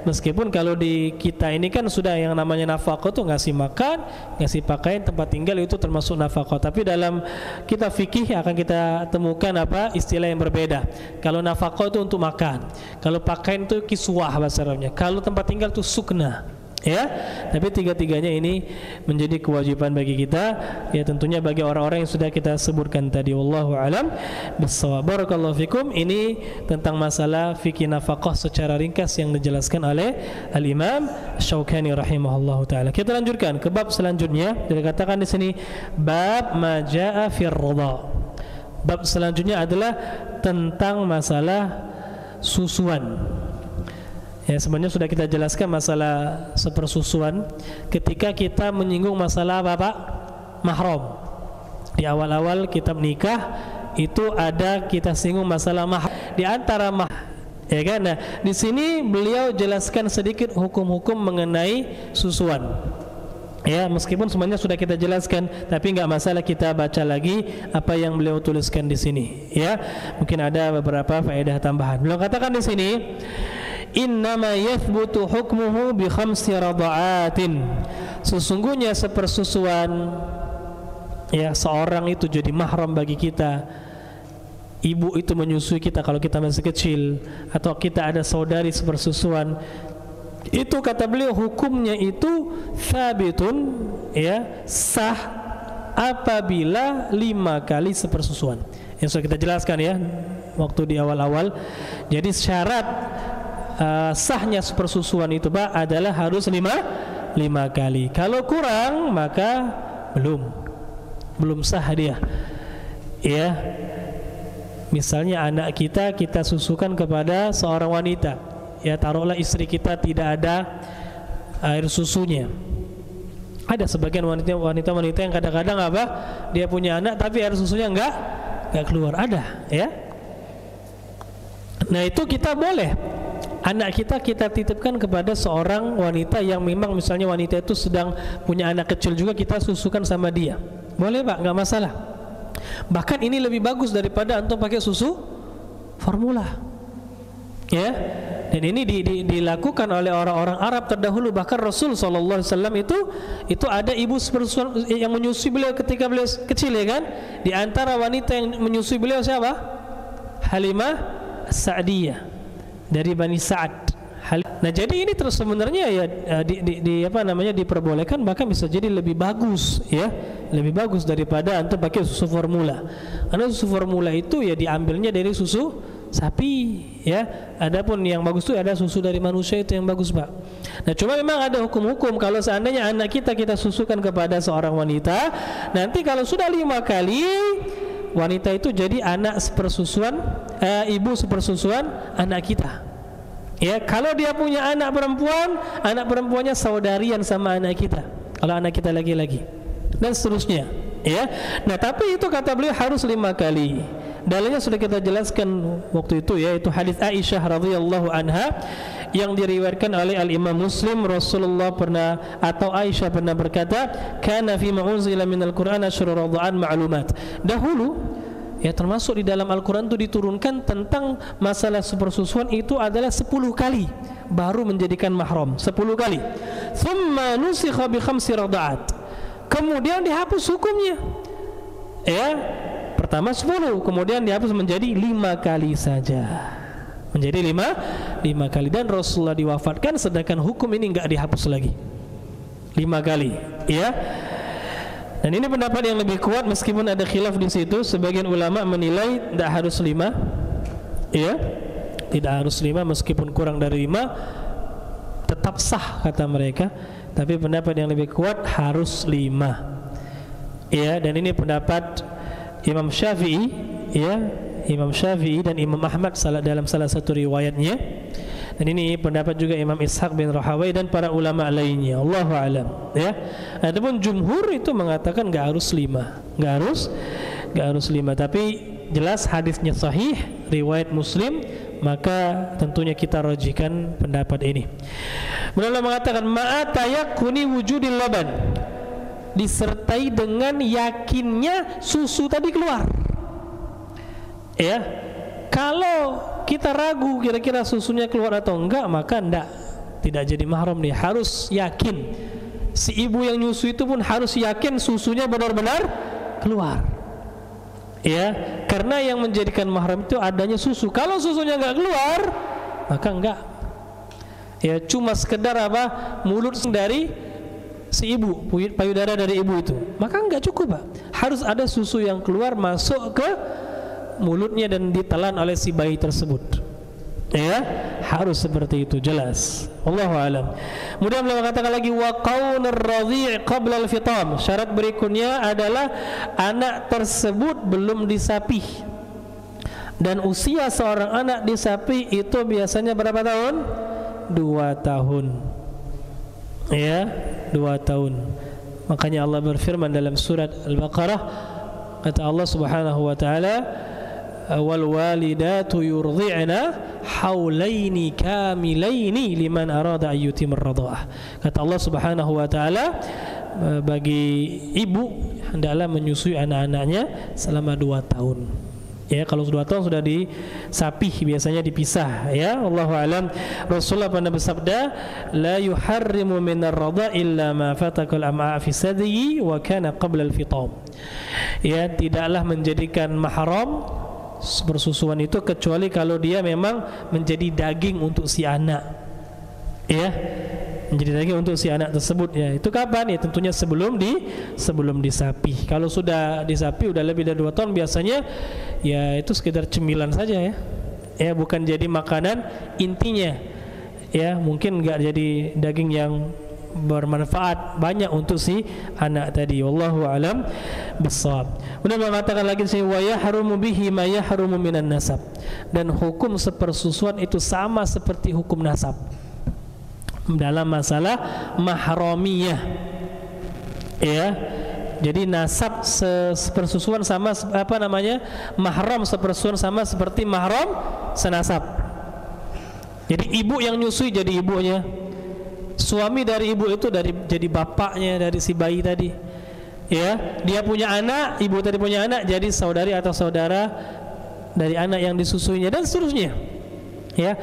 Meskipun kalau di kita ini kan sudah yang namanya nafkah tuh ngasih makan, ngasih pakaian, tempat tinggal, itu termasuk nafkah. Tapi dalam kitab fikih akan kita temukan istilah yang berbeda. Kalau nafkah itu untuk makan, kalau pakaian itu kiswah bahasa Arabnya, kalau tempat tinggal itu sukna. Ya, tapi tiga-tiganya ini menjadi kewajiban bagi kita, ya, tentunya bagi orang-orang yang sudah kita sebutkan tadi. Wallahu alam bissawab. Barakallahu fikum. Ini tentang masalah fikih nafkah secara ringkas yang dijelaskan oleh Al-Imam Syaukani rahimahullahu taala. Kita lanjutkan ke bab selanjutnya. Dikatakan di sini bab ma jaa fir ridha. Bab selanjutnya adalah tentang masalah susuan. Ya, sebenarnya sudah kita jelaskan masalah sepersusuan ketika kita menyinggung masalah Pak mahram. Di awal-awal kitab nikah itu ada kita singgung masalah mahram. Di antara ya kan? Nah, di sini beliau jelaskan sedikit hukum-hukum mengenai susuan. Ya, meskipun semuanya sudah kita jelaskan, tapi enggak masalah kita baca lagi apa yang beliau tuliskan di sini. Ya, mungkin ada beberapa faedah tambahan. Beliau katakan di sini, innama yathbutu hukmuhu bi khamsi radha'atin. Sesungguhnya sepersusuan, ya, seorang itu jadi mahram bagi kita. Ibu itu menyusui kita kalau kita masih kecil, atau kita ada saudari sepersusuan. Itu kata beliau hukumnya itu thabitun, ya, sah apabila 5 kali sepersusuan. Yang sudah kita jelaskan ya waktu di awal-awal. Jadi syarat sahnya sepersusuan itu Pak adalah harus 5 kali. Kalau kurang maka belum sah dia. Ya. Misalnya anak kita susukan kepada seorang wanita. Ya, taruhlah istri kita tidak ada air susunya. Ada sebagian wanita yang kadang-kadang dia punya anak tapi air susunya enggak keluar, ada, ya. Nah, itu kita boleh anak kita titipkan kepada seorang wanita yang memang misalnya wanita itu sedang punya anak kecil juga, kita susukan sama dia. Boleh Pak, enggak masalah. Bahkan ini lebih bagus daripada antum pakai susu formula. Ya. Dan ini dilakukan oleh orang-orang Arab terdahulu. Bahkan Rasul SAW itu ada ibu sepersusuan yang menyusui beliau ketika beliau kecil, ya kan? Di antara wanita yang menyusui beliau siapa? Halimah As-Sa'diyah dari Bani Sa'ad. Nah, jadi ini terus sebenarnya ya diperbolehkan, bahkan bisa jadi lebih bagus, ya, lebih bagus daripada antum pakai susu formula. Karena susu formula itu ya diambilnya dari susu sapi, ya. Adapun yang bagus itu ada susu dari manusia, itu yang bagus Pak. Nah, cuma memang ada hukum-hukum kalau seandainya anak kita susukan kepada seorang wanita, nanti kalau sudah 5 kali wanita itu jadi anak sepersusuan, ibu sepersusuan anak kita. Ya, kalau dia punya anak perempuannya saudarian sama anak kita. Kalau anak kita laki-laki, dan seterusnya, ya. Nah, tapi itu kata beliau harus 5 kali. Dalilnya sudah kita jelaskan waktu itu, yaitu hadis Aisyah radhiyallahu anha yang diriwayatkan oleh Al-Imam Muslim. Rasulullah pernah, atau Aisyah pernah berkata, kana fi ma unzila minal Qur'an asyru radha'an ma'lumat. Dahulu ya termasuk di dalam Al-Quran itu diturunkan tentang masalah persusuan itu adalah 10 kali baru menjadikan mahram, 10 kali. Thumma nusikha bi 5 rada'at, kemudian dihapus hukumnya, ya pertama 10, kemudian dihapus menjadi 5 kali saja, menjadi 5 kali. Dan Rasulullah diwafatkan sedangkan hukum ini enggak dihapus lagi, 5 kali, ya. Dan ini pendapat yang lebih kuat meskipun ada khilaf di situ. Sebagian ulama menilai tidak harus 5, ya, tidak harus 5, meskipun kurang dari 5 tetap sah kata mereka. Tapi pendapat yang lebih kuat harus 5, ya. Dan ini pendapat Imam Syafi'i, ya, Imam Syafi'i dan Imam Ahmad dalam salah satu riwayatnya. Dan ini pendapat juga Imam Ishaq bin Rahawai dan para ulama lainnya. Allahu a'lam, ya. Adapun jumhur itu mengatakan enggak harus 5, enggak harus 5. Tapi jelas hadisnya sahih, riwayat Muslim, maka tentunya kita rajihkan pendapat ini. Kemudian Allah mengatakan ma'atayakuni wujudil laban, disertai dengan yakinnya susu tadi keluar, ya. Kalau kita ragu kira-kira susunya keluar atau enggak, maka tidak jadi mahram nih. Harus yakin, si ibu yang nyusu itu pun harus yakin susunya benar-benar keluar, ya. Karena yang menjadikan mahram itu adanya susu. Kalau susunya enggak keluar, maka enggak, ya, cuma sekedar mulut dari si ibu, payudara dari ibu itu, maka enggak cukup, Pak. Harus ada susu yang keluar masuk ke mulutnya dan ditelan oleh si bayi tersebut, ya. Harus seperti itu, jelas. Wallahu a'lam. Kemudian beliau katakan lagi wa qaunur radhi' qabla al-fitam. Syarat berikutnya adalah anak tersebut belum disapih. Dan usia seorang anak disapih itu biasanya berapa tahun? 2 tahun, ya, 2 tahun. Makanya Allah berfirman dalam surat Al-Baqarah, kata Allah Subhanahu wa taala, wal walidatu yurdi'na haulaini kamilaini liman arada ayyutimar radha'ah. Kata Allah Subhanahu wa taala, bagi ibu hendaklah menyusui anak-anaknya selama 2 tahun. Ya, kalau 2 tahun sudah disapih, biasanya dipisah, ya. Allahu a'lam. Rasulullah pernah bersabda, la yuharrimu minar radha' illa ma fatakal am'a fi sadyi wa kana qabla al-fitam. Ya, tidaklah menjadikan mahram persusuan itu kecuali kalau dia memang menjadi daging untuk si anak, ya, menjadi daging untuk si anak tersebut, ya. Itu kapan? Ya tentunya sebelum disapih. Kalau sudah disapih udah lebih dari 2 tahun biasanya, ya itu sekedar cemilan saja, ya, ya, bukan jadi makanan intinya, ya. Mungkin enggak jadi daging yang bermanfaat banyak untuk si anak tadi. Wallahu alam bissawab. Kemudian mengatakan lagi wa yahrumu bihi ma yahrumu minan nasab, dan hukum sepersusuan itu sama seperti hukum nasab dalam masalah mahramiyah, ya. Jadi nasab sepersusuan sama mahram sepersusuan sama seperti mahram senasab. Jadi ibu yang nyusui jadi ibunya, suami dari ibu itu jadi bapaknya dari si bayi tadi, ya. Dia punya anak, ibu tadi punya anak, jadi saudari atau saudara dari anak yang disusuinya, dan seterusnya, ya.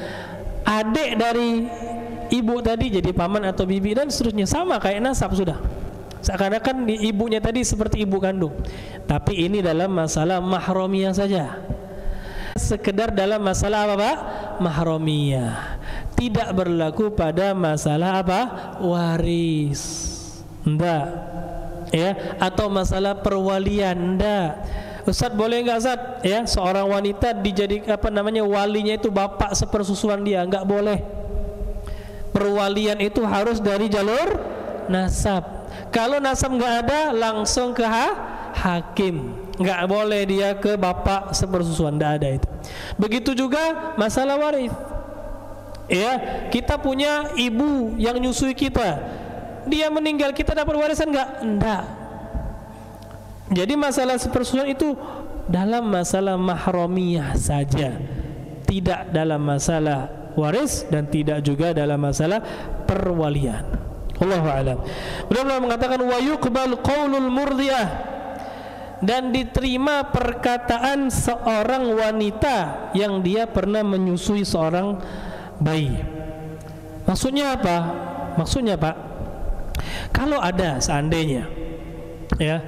Adik dari ibu tadi jadi paman atau bibi, dan seterusnya. Sama kayak nasab sudah. Seakan-akan ibunya tadi seperti ibu kandung. Tapi ini dalam masalah mahramiyah saja. Sekedar dalam masalah apa, Pak? Mahramiyah. Tidak berlaku pada masalah apa? Waris. Enggak. Ya, atau masalah perwalian, enggak. Ustaz, boleh enggak Ustaz? Ya, seorang wanita dijadikan walinya itu bapak sepersusuan dia, enggak boleh. Perwalian itu harus dari jalur nasab. Kalau nasab enggak ada, langsung ke hakim. Enggak boleh dia ke bapak sepersusuan, enggak ada itu. Begitu juga masalah waris. Ya, kita punya ibu yang nyusui kita, dia meninggal, kita dapat warisan enggak? Enggak. Jadi masalah sepersusuan itu dalam masalah mahramiyah saja, tidak dalam masalah waris dan tidak juga dalam masalah perwalian. Allahu a'lam. Beliau mengatakan wa yuqbal qaulul murdiyah, dan diterima perkataan seorang wanita yang dia pernah menyusui seorang bayi. Maksudnya apa? Maksudnya Pak, kalau ada seandainya ya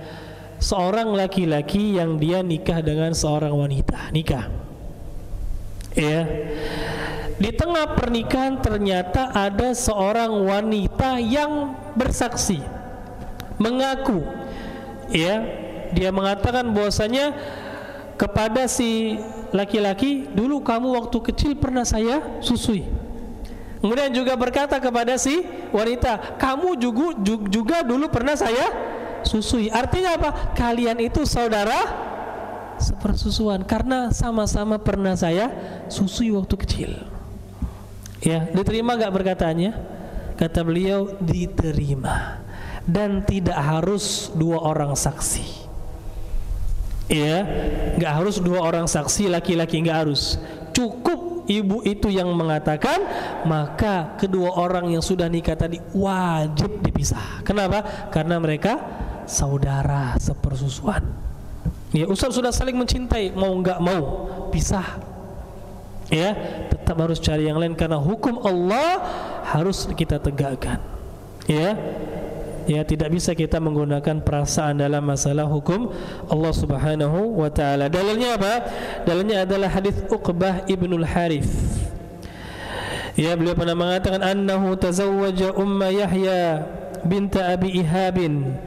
seorang laki-laki yang dia nikah dengan seorang wanita, nikah ya, di tengah pernikahan ternyata ada seorang wanita yang bersaksi, mengaku ya, dia mengatakan bahwasanya kepada si laki-laki, dulu kamu waktu kecil pernah saya susui. Kemudian juga berkata kepada si wanita, kamu juga dulu pernah saya susui. Artinya apa? Kalian itu saudara sepersusuan karena sama-sama pernah saya susui waktu kecil. Ya, diterima gak perkataannya? Kata beliau, diterima, dan tidak harus dua orang saksi. Ya, gak harus dua orang saksi, laki-laki gak harus. Cukup ibu itu yang mengatakan, maka kedua orang yang sudah nikah tadi wajib dipisah. Kenapa? Karena mereka saudara sepersusuan. Ya, Ustaz sudah saling mencintai, mau nggak mau pisah. Ya, tetap harus cari yang lain karena hukum Allah harus kita tegakkan. Ya. Ya, tidak bisa kita menggunakan perasaan dalam masalah hukum Allah Subhanahu wa taala. Dalilnya apa? Dalilnya adalah hadis Uqbah ibnul Harith. Ya, beliau pernah mengatakan annahu tazawwaja Umma Yahya binta Abi Ihabin.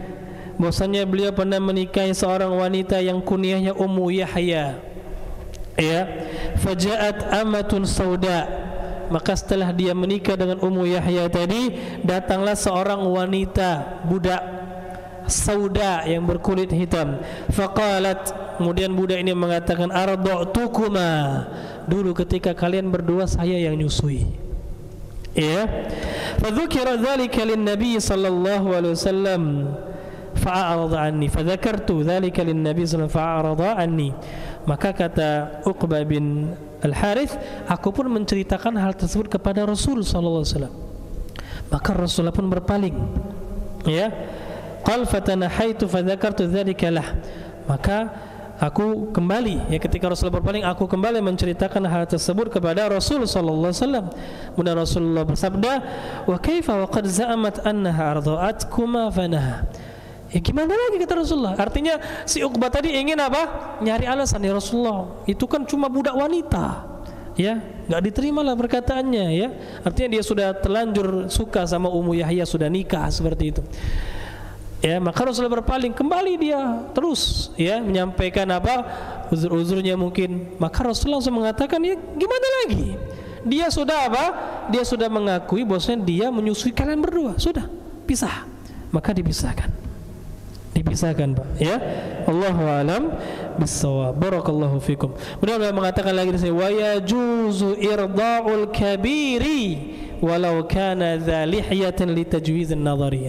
Bahwasanya beliau pernah menikahi seorang wanita yang kunyahnya Ummu Yahya. Ya, faja'at amatun sauda. Maka setelah dia menikah dengan Ummu Yahya tadi, datanglah seorang wanita budak sauda yang berkulit hitam. Faqalat, kemudian budak ini mengatakan, arda'tukuma, dulu ketika kalian berdua saya yang nyusui. Ya. Fadzukira dzalika lin-nabi sallallahu alaihi wasallam fa'arada anni. Fadzakartu dzalika lin-nabi sallallahu alaihi wasallam fa'arada anni. Maka kata Uqbah bin Al-Harith, aku pun menceritakan hal tersebut kepada Rasul sallallahu alaihi wasallam. Maka Rasulullah pun berpaling. Ya. Qal fatanahaitu fadzakartu dzalika lah. Maka aku kembali, ya, ketika Rasulullah berpaling, aku kembali menceritakan hal tersebut kepada Rasul sallallahu alaihi wasallam. Kemudian Rasulullah bersabda, "Wa kaifa wa qad za'amat annaha arda'atkuma fanaha." Ya, gimana lagi kata Rasulullah? Artinya si Uqbah tadi ingin apa? Nyari alasan, ya Rasulullah, itu kan cuma budak wanita. Ya, enggak diterima lah perkataannya, ya. Artinya dia sudah terlanjur suka sama Ummu Yahya, sudah nikah seperti itu. Ya, maka Rasulullah berpaling, kembali dia terus ya menyampaikan apa? Uzur-uzurnya mungkin. Maka Rasulullah langsung mengatakan, ya gimana lagi? Dia sudah apa? Dia sudah mengakui bahwasanya dia menyusui kalian berdua. Sudah, pisah. Maka dipisahkan. Dipisahkan, Pak, ya. Allahu a'lam bissawab. Barakallahu fikum. Kemudian beliau mengatakan lagi di sini, wa yajuzu irda'ul kabiri walau kana dza lihyatin litajwiz an-nadhari.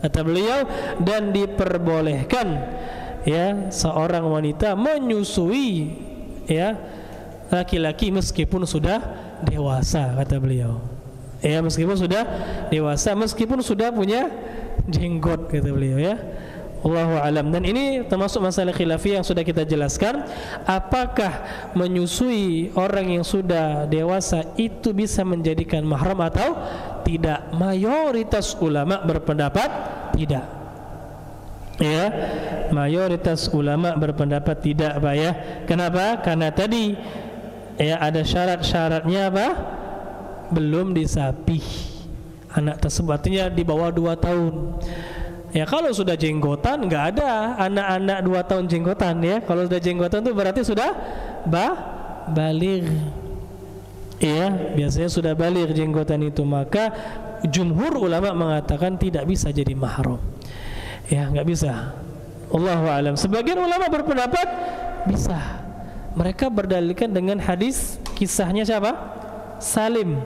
Kata beliau, dan diperbolehkan ya seorang wanita menyusui ya laki-laki meskipun sudah dewasa, kata beliau. Ya, meskipun sudah dewasa, meskipun sudah punya jenggot, kata beliau, ya. Allahu alam. Dan ini termasuk masalah khilafiyah yang sudah kita jelaskan. Apakah menyusui orang yang sudah dewasa itu bisa menjadikan mahram atau tidak? Mayoritas ulama berpendapat tidak. Ya, mayoritas ulama berpendapat tidak, Pak, ya. Kenapa? Karena tadi ya ada syarat-syaratnya apa? Belum disapih anak tersebut, artinya di bawah 2 tahun. Ya, kalau sudah jenggotan nggak ada anak-anak 2 tahun jenggotan, ya. Kalau sudah jenggotan itu berarti sudah baligh. Ya, biasanya sudah baligh jenggotan itu. Maka jumhur ulama mengatakan tidak bisa jadi mahram. Ya, nggak bisa. Allahu a'lam. Sebagian ulama berpendapat bisa. Mereka berdalilkan dengan hadis kisahnya siapa? Salim.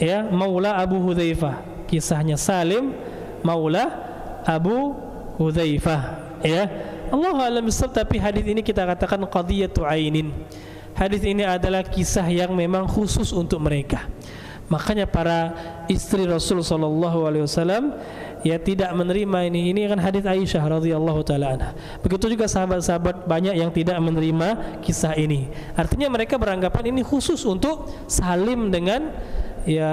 Ya, Maula Abu Hudzaifah. Kisahnya Salim Maula Abu Hudzaifah, ya. Allahu a'lam bissawab. Tapi hadis ini kita katakan qadhiyatu ainin. Hadis ini adalah kisah yang memang khusus untuk mereka. Makanya para istri Rasul sallallahu alaihi wasallam ya tidak menerima ini. Ini kan hadis Aisyah radhiyallahu taala anha. Begitu juga sahabat-sahabat banyak yang tidak menerima kisah ini. Artinya mereka beranggapan ini khusus untuk Salim dengan ya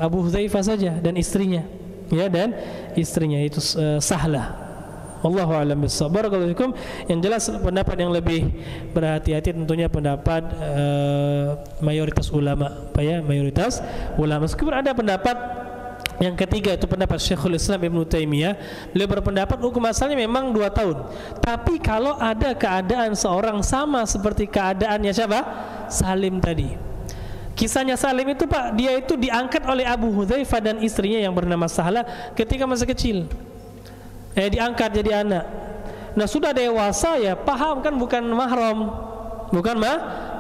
Abu Hudzaifah saja dan istrinya. Ya, dan istrinya itu Sahlah. Wallahu a'lam bissawab. Barakallahu fikum. Yang jelas pendapat yang lebih berhati-hati tentunya pendapat mayoritas ulama, ya, mayoritas ulama. Meskipun ada pendapat yang ketiga, itu pendapat Syekhul Islam Ibnu Taimiyah. Beliau berpendapat hukum asalnya memang 2 tahun. Tapi kalau ada keadaan seorang sama seperti keadaannya siapa? Salim tadi. Kisahnya Salim itu Pak, dia itu diangkat oleh Abu Hudzaifah dan istrinya yang bernama Sahlah ketika masih kecil. Diangkat jadi anak. Nah sudah dewasa ya paham kan bukan mahram, bukan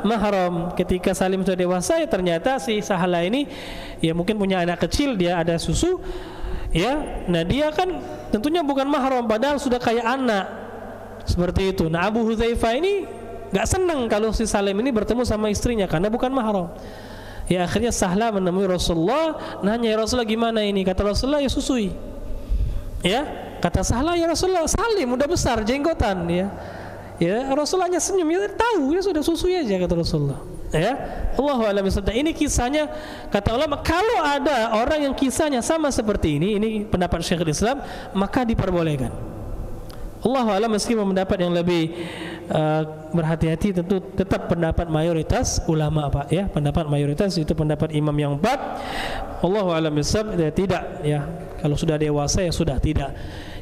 mahram. Ketika Salim sudah dewasa ya ternyata si Sahlah ini ya mungkin punya anak kecil, dia ada susu ya. Nah dia kan tentunya bukan mahram padahal sudah kayak anak seperti itu. Nah Abu Hudzaifah ini nggak senang kalau si Salim ini bertemu sama istrinya karena bukan mahram. Ya akhirnya Sahlah menemui Rasulullah, nanya, ya Rasulullah gimana ini? Kata Rasulullah, ya susui. Ya, kata Sahlah, ya Rasulullah, Salim udah besar jenggotan ya. Ya Rasulullahnya senyum, ya tahu ya sudah susui aja kata Rasulullah. Ya, Allahu a'lam bishawab. Ini kisahnya kata ulama, kalau ada orang yang kisahnya sama seperti ini pendapat Syekhul Islam, maka diperbolehkan. Allahu a'lam, meskipun pendapat yang lebih berhati-hati tentu tetap pendapat mayoritas ulama Pak ya, pendapat mayoritas itu pendapat imam yang 4. Allahu a'lam bishawab, tidak ya, kalau sudah dewasa ya sudah tidak.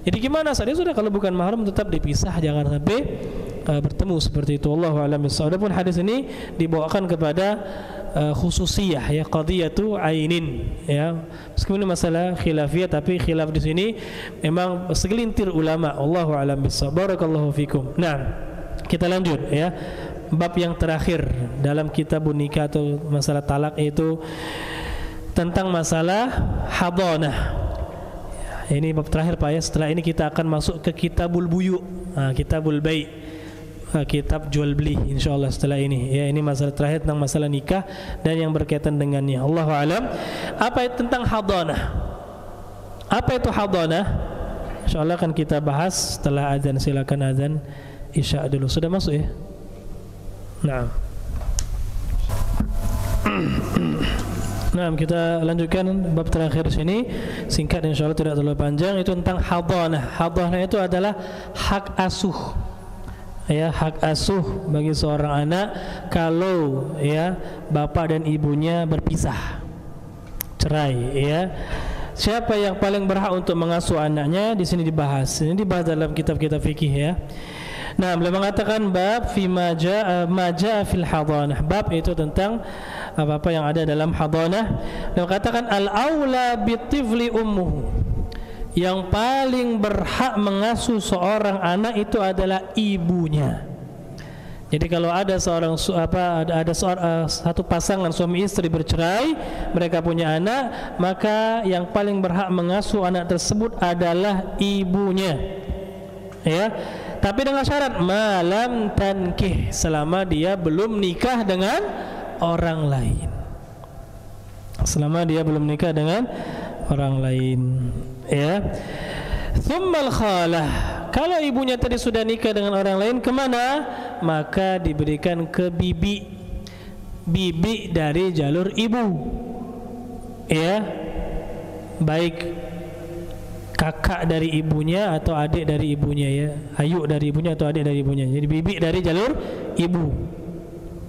Jadi gimana saja sudah, kalau bukan mahram tetap dipisah, jangan sampai bertemu seperti itu. Allahu a'lam bishawab. Adapun hadis ini dibawakan kepada khususiyah ya, qadiyatu ainin ya. Meskipun ini masalah khilafiyah tapi khilaf di sini memang segelintir ulama. Allahu a'lam bishawab. Barakallahu fikum. Nah, kita lanjut ya. Bab yang terakhir dalam kitab nikah atau masalah talak itu tentang masalah hadanah. Ini bab terakhir Pak ya. Setelah ini kita akan masuk ke kitabul buyu, kitabul bai', kitab jual beli insyaallah setelah ini ya. Ini masalah terakhir tentang masalah nikah dan yang berkaitan dengannya. Allahu a'lam. Apa itu tentang hadanah? Apa itu hadanah? Insyaallah akan kita bahas setelah azan. Silakan azan Isya dulu. Sudah masuk ya? Nah. Nah, kita lanjutkan bab terakhir sini, singkat insyaallah tidak terlalu panjang. Itu tentang hadanah. Hadanah itu adalah hak asuh. Ya, hak asuh bagi seorang anak kalau ya bapak dan ibunya berpisah, cerai ya. Siapa yang paling berhak untuk mengasuh anaknya di sini dibahas. Ini dibahas dalam kitab-kitab fikih ya. Nah, beliau mengatakan bab fi ma jaa fil hadanah. Bab itu tentang apa-apa yang ada dalam hadanah. Beliau katakan al-aula bitifli ummuhu. Yang paling berhak mengasuh seorang anak itu adalah ibunya. Jadi kalau ada satu pasangan suami istri bercerai, mereka punya anak, maka yang paling berhak mengasuh anak tersebut adalah ibunya. Ya. Tapi dengan syarat malam tankih, selama dia belum nikah dengan orang lain. Selama dia belum nikah dengan orang lain, ya. Tsummal khalah. Kalau ibunya tadi sudah nikah dengan orang lain, kemana? Maka diberikan ke bibi. Bibi dari jalur ibu, ya. Baik kakak dari ibunya atau adik dari ibunya ya, ayu dari ibunya atau adik dari ibunya. Jadi bibi dari jalur ibu.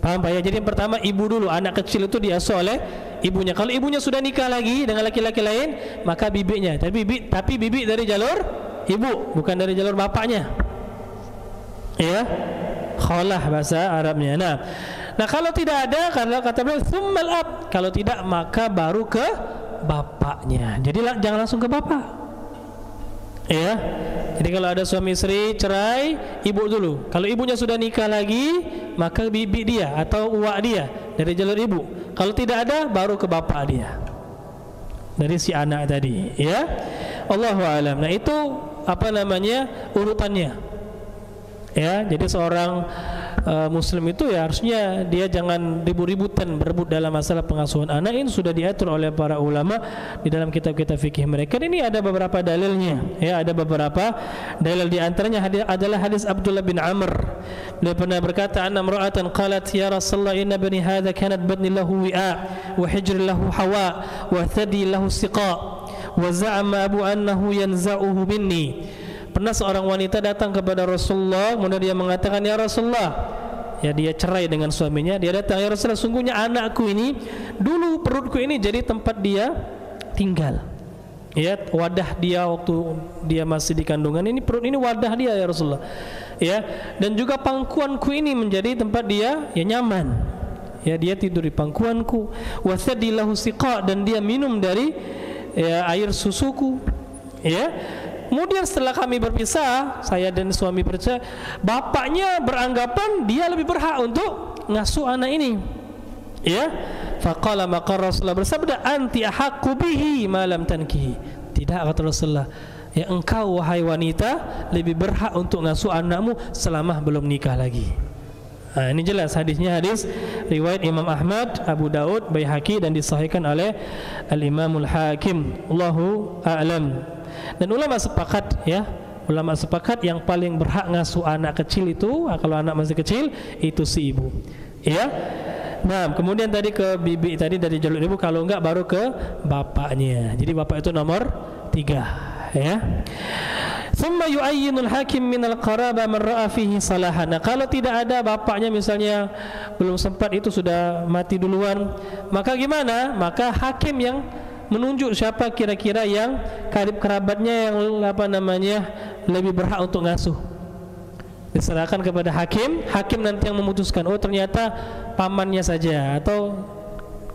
Paham Pak ya? Jadi yang pertama ibu dulu, anak kecil itu diasuh oleh ibunya. Kalau ibunya sudah nikah lagi dengan laki-laki lain, maka bibinya. Tapi bibi dari jalur ibu, bukan dari jalur bapaknya. Ya. Khalah bahasa Arabnya. Nah, kalau tidak ada, karena kata beliau tsummal ab, kalau tidak maka baru ke bapaknya. Jadi jangan langsung ke bapak. Ya, jadi kalau ada suami istri cerai, ibu dulu. Kalau ibunya sudah nikah lagi, maka bibi dia atau uwak dia dari jalur ibu. Kalau tidak ada, baru ke bapak dia dari si anak tadi. Ya, Allahu a'lam. Nah itu apa namanya urutannya. Ya, jadi seorang muslim itu ya harusnya dia jangan ribut-ributan berebut dalam masalah pengasuhan anak. Ini sudah diatur oleh para ulama di dalam kitab-kitab fikih mereka. Ini ada beberapa dalilnya, ya, ada beberapa dalil. Di antaranya adalah hadis Abdullah bin Amr. Beliau pernah berkata, anna imra'atan qalat ya Rasulullah inna bani hadha kanat badni lahu wi'a wa hijri lahu hawa wa thadi lahu siqa wa za'ama abu annahu yanza'uhu minni. Pernah seorang wanita datang kepada Rasulullah, kemudian dia mengatakan, ya Rasulullah, ya dia cerai dengan suaminya. Dia datang, ya Rasulullah, sungguhnya anakku ini dulu perutku ini jadi tempat dia tinggal, ya, wadah dia waktu dia masih di kandungan, ini perut ini wadah dia ya Rasulullah, ya, dan juga pangkuanku ini menjadi tempat dia ya nyaman, ya, dia tidur di pangkuanku, wasadilahu siqa, dan dia minum dari ya, air susuku, ya. Kemudian setelah kami berpisah, saya dan suami berpisah, bapaknya beranggapan dia lebih berhak untuk ngasuh anak ini, ya. Faqala, maka Rasulullah bersabda, anti ahaqqu bihi ma lam tankihi. Tidak, kata Rasulullah, ya, engkau wahai wanita lebih berhak untuk ngasuh anakmu selama belum nikah lagi. Nah, ini jelas hadisnya, hadis riwayat Imam Ahmad, Abu Daud, Baihaqi, dan disahihkan oleh Al-Imamul Hakim. Allahu a'lam. Dan ulama sepakat, ya, ulama sepakat yang paling berhak ngasuh anak kecil itu, kalau anak masih kecil, itu si ibu, ya. Nah, kemudian tadi ke bibi tadi dari jalur ibu, kalau enggak baru ke bapaknya. Jadi bapak itu nomor 3, ya. Thumma yu'ayyinul hakim minal qaraba man ra'a fihi salahan. Nah, kalau tidak ada bapaknya, misalnya belum sempat, itu sudah mati duluan, maka gimana? Maka hakim yang menunjuk siapa kira-kira yang karib kerabatnya yang lebih berhak untuk ngasuh. Diserahkan kepada hakim, hakim nanti yang memutuskan, oh ternyata pamannya saja atau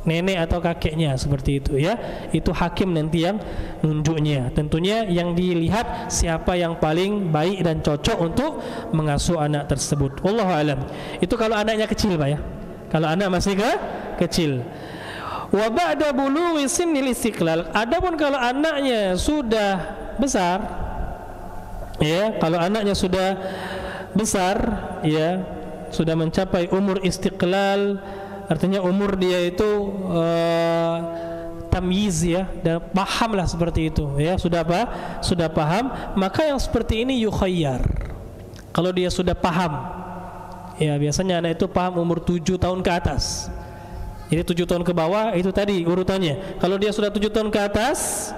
nenek atau kakeknya, seperti itu, ya. Itu hakim nanti yang nunjuknya. Tentunya yang dilihat siapa yang paling baik dan cocok untuk mengasuh anak tersebut. Wallahu alam. Itu kalau anaknya kecil, Pak, ya. Kalau anak masih kecil. Wa ba'da bulughi sinnil istiqlal. Adapun kalau anaknya sudah besar, ya, kalau anaknya sudah besar, ya, sudah mencapai umur istiqlal, artinya umur dia itu tamyiz, ya, dan pahamlah seperti itu, ya, sudah apa? Sudah paham, maka yang seperti ini yukhayyar. Kalau dia sudah paham, ya, biasanya anak itu paham umur 7 tahun ke atas. Jadi 7 tahun ke bawah itu tadi urutannya. Kalau dia sudah 7 tahun ke atas,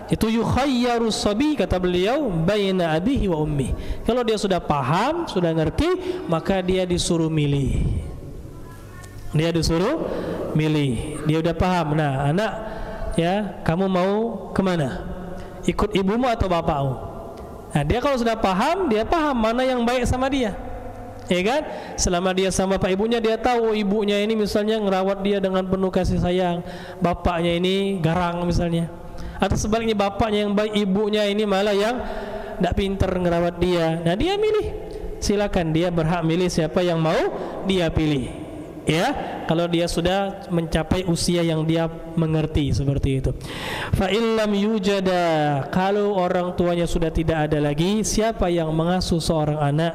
itu yukhayyaru sabi, kata beliau, baina abihi wa ummi. Kalau dia sudah paham, sudah ngerti, maka dia disuruh milih. Dia disuruh milih. Dia udah paham. Nah, anak, ya, kamu mau kemana? Ikut ibumu atau bapakmu? Nah, dia kalau sudah paham, dia paham mana yang baik sama dia, ya kan? Selama dia sama bapak ibunya, dia tahu ibunya ini misalnya ngerawat dia dengan penuh kasih sayang, bapaknya ini garang misalnya, atau sebaliknya bapaknya yang baik, ibunya ini malah yang tidak pintar ngerawat dia. Nah, dia milih, silakan, dia berhak milih siapa yang mau dia pilih, ya, kalau dia sudah mencapai usia yang dia mengerti, seperti itu. Fa illam yujada, kalau orang tuanya sudah tidak ada lagi, siapa yang mengasuh seorang anak,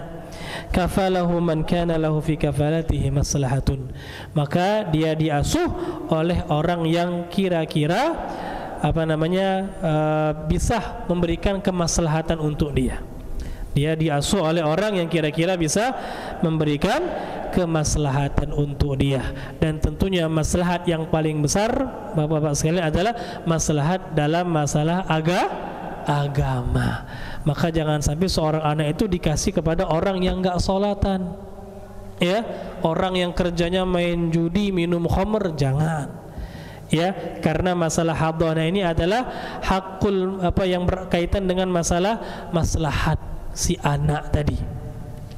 kafalahu man kana lahu fi kafalatihi maslahatun, maka dia diasuh oleh orang yang kira-kira bisa memberikan kemaslahatan untuk dia. Dia diasuh oleh orang yang kira-kira bisa memberikan kemaslahatan untuk dia. Dan tentunya maslahat yang paling besar, Bapak-bapak sekalian, adalah maslahat dalam masalah agama. Maka jangan sampai seorang anak itu dikasih kepada orang yang enggak sholatan, ya, orang yang kerjanya main judi, minum khamr, jangan, ya, karena masalah hadhanah ini adalah hakul yang berkaitan dengan masalah maslahat si anak tadi,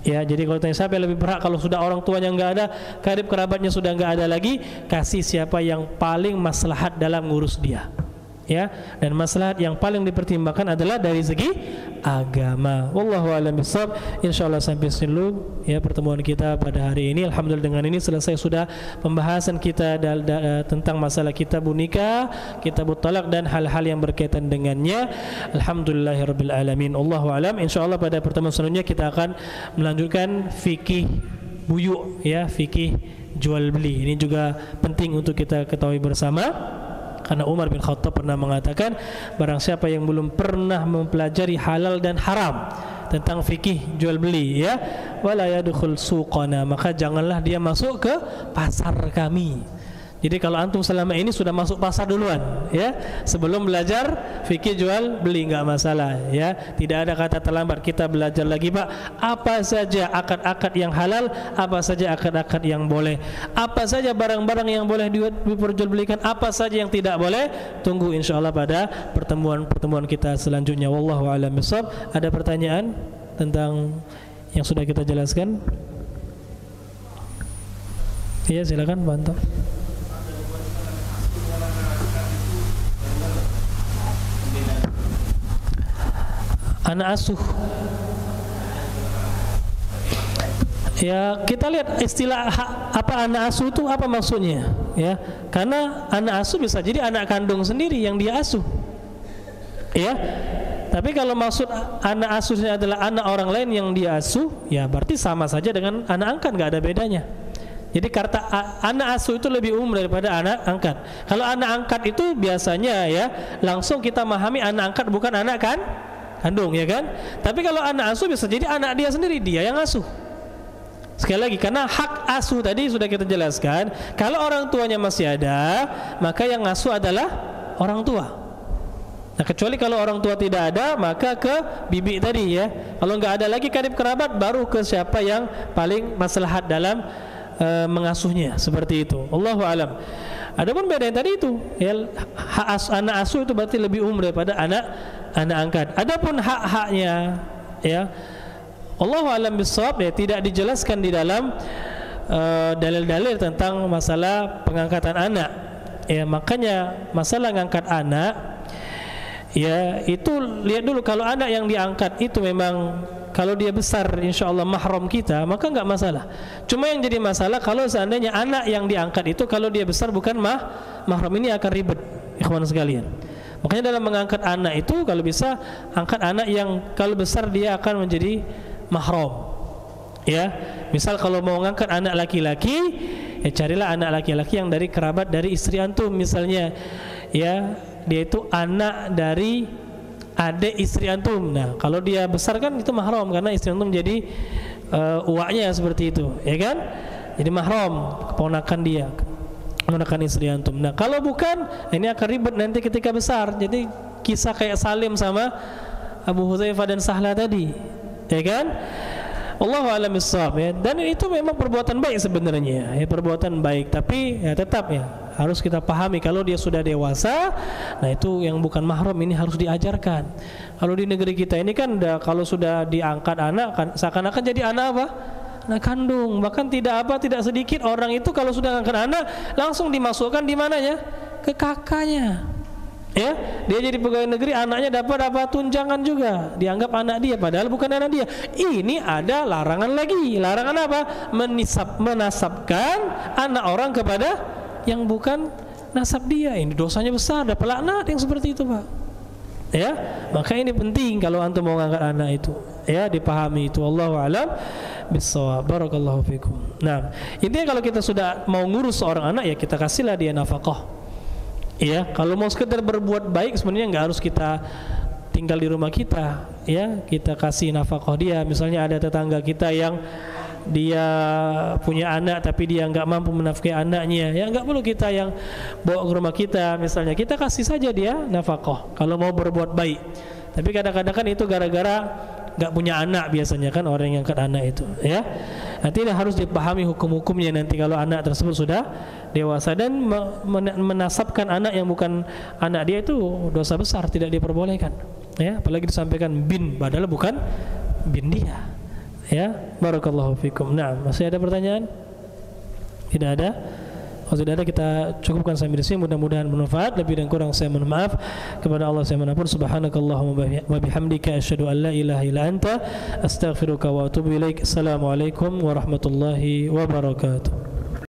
ya. Jadi kalau tanya siapa yang lebih berhak, kalau sudah orang tuanya enggak ada, karib kerabatnya sudah enggak ada lagi, kasih siapa yang paling maslahat dalam ngurus dia, ya. Dan maslahat yang paling dipertimbangkan adalah dari segi agama. Wallahu a'lam bishawab. Insyaallah sampai sini dulu, ya, pertemuan kita pada hari ini. Alhamdulillah, dengan ini selesai sudah pembahasan kita tentang masalah kitabun nikah, kitabut talaq, dan hal-hal yang berkaitan dengannya. Alhamdulillahirabbil alamin. Allahu a'lam. Insyaallah pada pertemuan selanjutnya kita akan melanjutkan fikih buyuk, ya, fikih jual beli. Ini juga penting untuk kita ketahui bersama. Karena Umar bin Khattab pernah mengatakan, barang siapa yang belum pernah mempelajari halal dan haram tentang fikih jual beli, ya, wala yadkhul suqana, maka janganlah dia masuk ke pasar kami. Jadi kalau antum selama ini sudah masuk pasar duluan, ya, sebelum belajar fikih jual beli, enggak masalah, ya. Tidak ada kata terlambat. Kita belajar lagi, Pak. Apa saja akad-akad yang halal, apa saja akad-akad yang boleh, apa saja barang-barang yang boleh diperjualbelikan, apa saja yang tidak boleh. Tunggu insyaallah pada pertemuan kita selanjutnya. Wallahu a'lam bishawab. Ada pertanyaan tentang yang sudah kita jelaskan? Iya, silakan, bantu. Anak asuh, ya, kita lihat istilah apa anak asuh itu apa maksudnya, ya, karena anak asuh bisa jadi anak kandung sendiri yang dia asuh, ya. Tapi kalau maksud anak asuhnya adalah anak orang lain yang dia asuh, ya berarti sama saja dengan anak angkat, nggak ada bedanya. Jadi kata anak asuh itu lebih umum daripada anak angkat. Kalau anak angkat itu biasanya, ya, langsung kita memahami anak angkat bukan anak kandung, ya kan? Tapi kalau anak asuh bisa jadi anak dia sendiri, dia yang asuh. Sekali lagi, karena hak asuh tadi sudah kita jelaskan, kalau orang tuanya masih ada, maka yang asuh adalah orang tua. Nah, kecuali kalau orang tua tidak ada, maka ke bibi tadi, ya. Kalau nggak ada lagi karib kerabat, baru ke siapa yang paling maslahat dalam mengasuhnya, seperti itu. Allahu a'lam. Adapun beda yang tadi itu, ya, anak asuh itu berarti lebih umum daripada anak angkat. Adapun hak-haknya, ya, Allahu a'lam bishawab, ya, tidak dijelaskan di dalam dalil-dalil tentang masalah pengangkatan anak, ya. Makanya masalah ngangkat anak, ya, itu lihat dulu. Kalau anak yang diangkat itu memang kalau dia besar insyaallah mahram kita, maka enggak masalah. Cuma yang jadi masalah kalau seandainya anak yang diangkat itu kalau dia besar bukan mahram, ini akan ribet, ikhwan sekalian. Makanya dalam mengangkat anak itu kalau bisa angkat anak yang kalau besar dia akan menjadi mahram, ya. Misal kalau mau mengangkat anak laki-laki, ya carilah anak laki-laki yang dari kerabat dari istri antum misalnya, ya, dia itu anak dari adik istri antum. Nah, kalau dia besar kan itu mahram karena istri antum jadi uaknya seperti itu, ya kan? Jadi mahram, keponakan dia, keponakan istri antum. Nah, kalau bukan, ini akan ribet nanti ketika besar. Jadi kisah kayak Salim sama Abu Hudzaifah dan Sahla tadi, ya kan? Allahu a'lam bishawab, ya. Dan itu memang perbuatan baik sebenarnya, ya, perbuatan baik. Tapi ya tetap, ya, harus kita pahami kalau dia sudah dewasa, nah itu yang bukan mahram ini harus diajarkan. Kalau di negeri kita ini kan kalau sudah diangkat anak kan seakan-akan jadi anak apa? Anak kandung. Bahkan tidak sedikit orang itu kalau sudah angkat anak langsung dimasukkan di mananya? Ke kakaknya. Ya, dia jadi pegawai negeri, anaknya dapat tunjangan juga, dianggap anak dia padahal bukan anak dia. Ini ada larangan lagi. Larangan apa? Menasabkan anak orang kepada yang bukan nasab dia. Ini dosanya besar, dapat laknat yang seperti itu, Pak. Ya, maka ini penting kalau antum mau ngangkat anak itu, ya, dipahami itu. Wallahu a'lam bishawab. Barakallahu fikum. Nah, intinya kalau kita sudah mau ngurus seorang anak, ya kita kasihlah dia nafkah. Ya, kalau mau sekedar berbuat baik sebenarnya nggak harus kita tinggal di rumah kita, ya, kita kasih nafkah dia. Misalnya ada tetangga kita yang dia punya anak tapi dia nggak mampu menafkahi anaknya, ya nggak perlu kita yang bawa ke rumah kita, misalnya kita kasih saja dia nafkah kalau mau berbuat baik. Tapi kadang-kadang kan itu gara-gara nggak punya anak biasanya kan orang yang angkat anak itu, ya. Nanti harus dipahami hukum-hukumnya nanti kalau anak tersebut sudah dewasa. Dan menasabkan anak yang bukan anak dia itu dosa besar, tidak diperbolehkan, ya, apalagi disampaikan bin padahal bukan bin dia, ya. Barakallahu fikum. Nah, masih ada pertanyaan? Tidak ada? Kalau tidak ada, kita cukupkan sampai di sini. Mudah-mudahan bermanfaat. Lebih dan kurang saya mohon maaf. Kepada Allah saya mohon ampun. Subhanakallahumma wa bihamdika asyhadu an la ilaha illa anta astaghfiruka wa atubu ilaik. Assalamualaikum warahmatullahi wabarakatuh.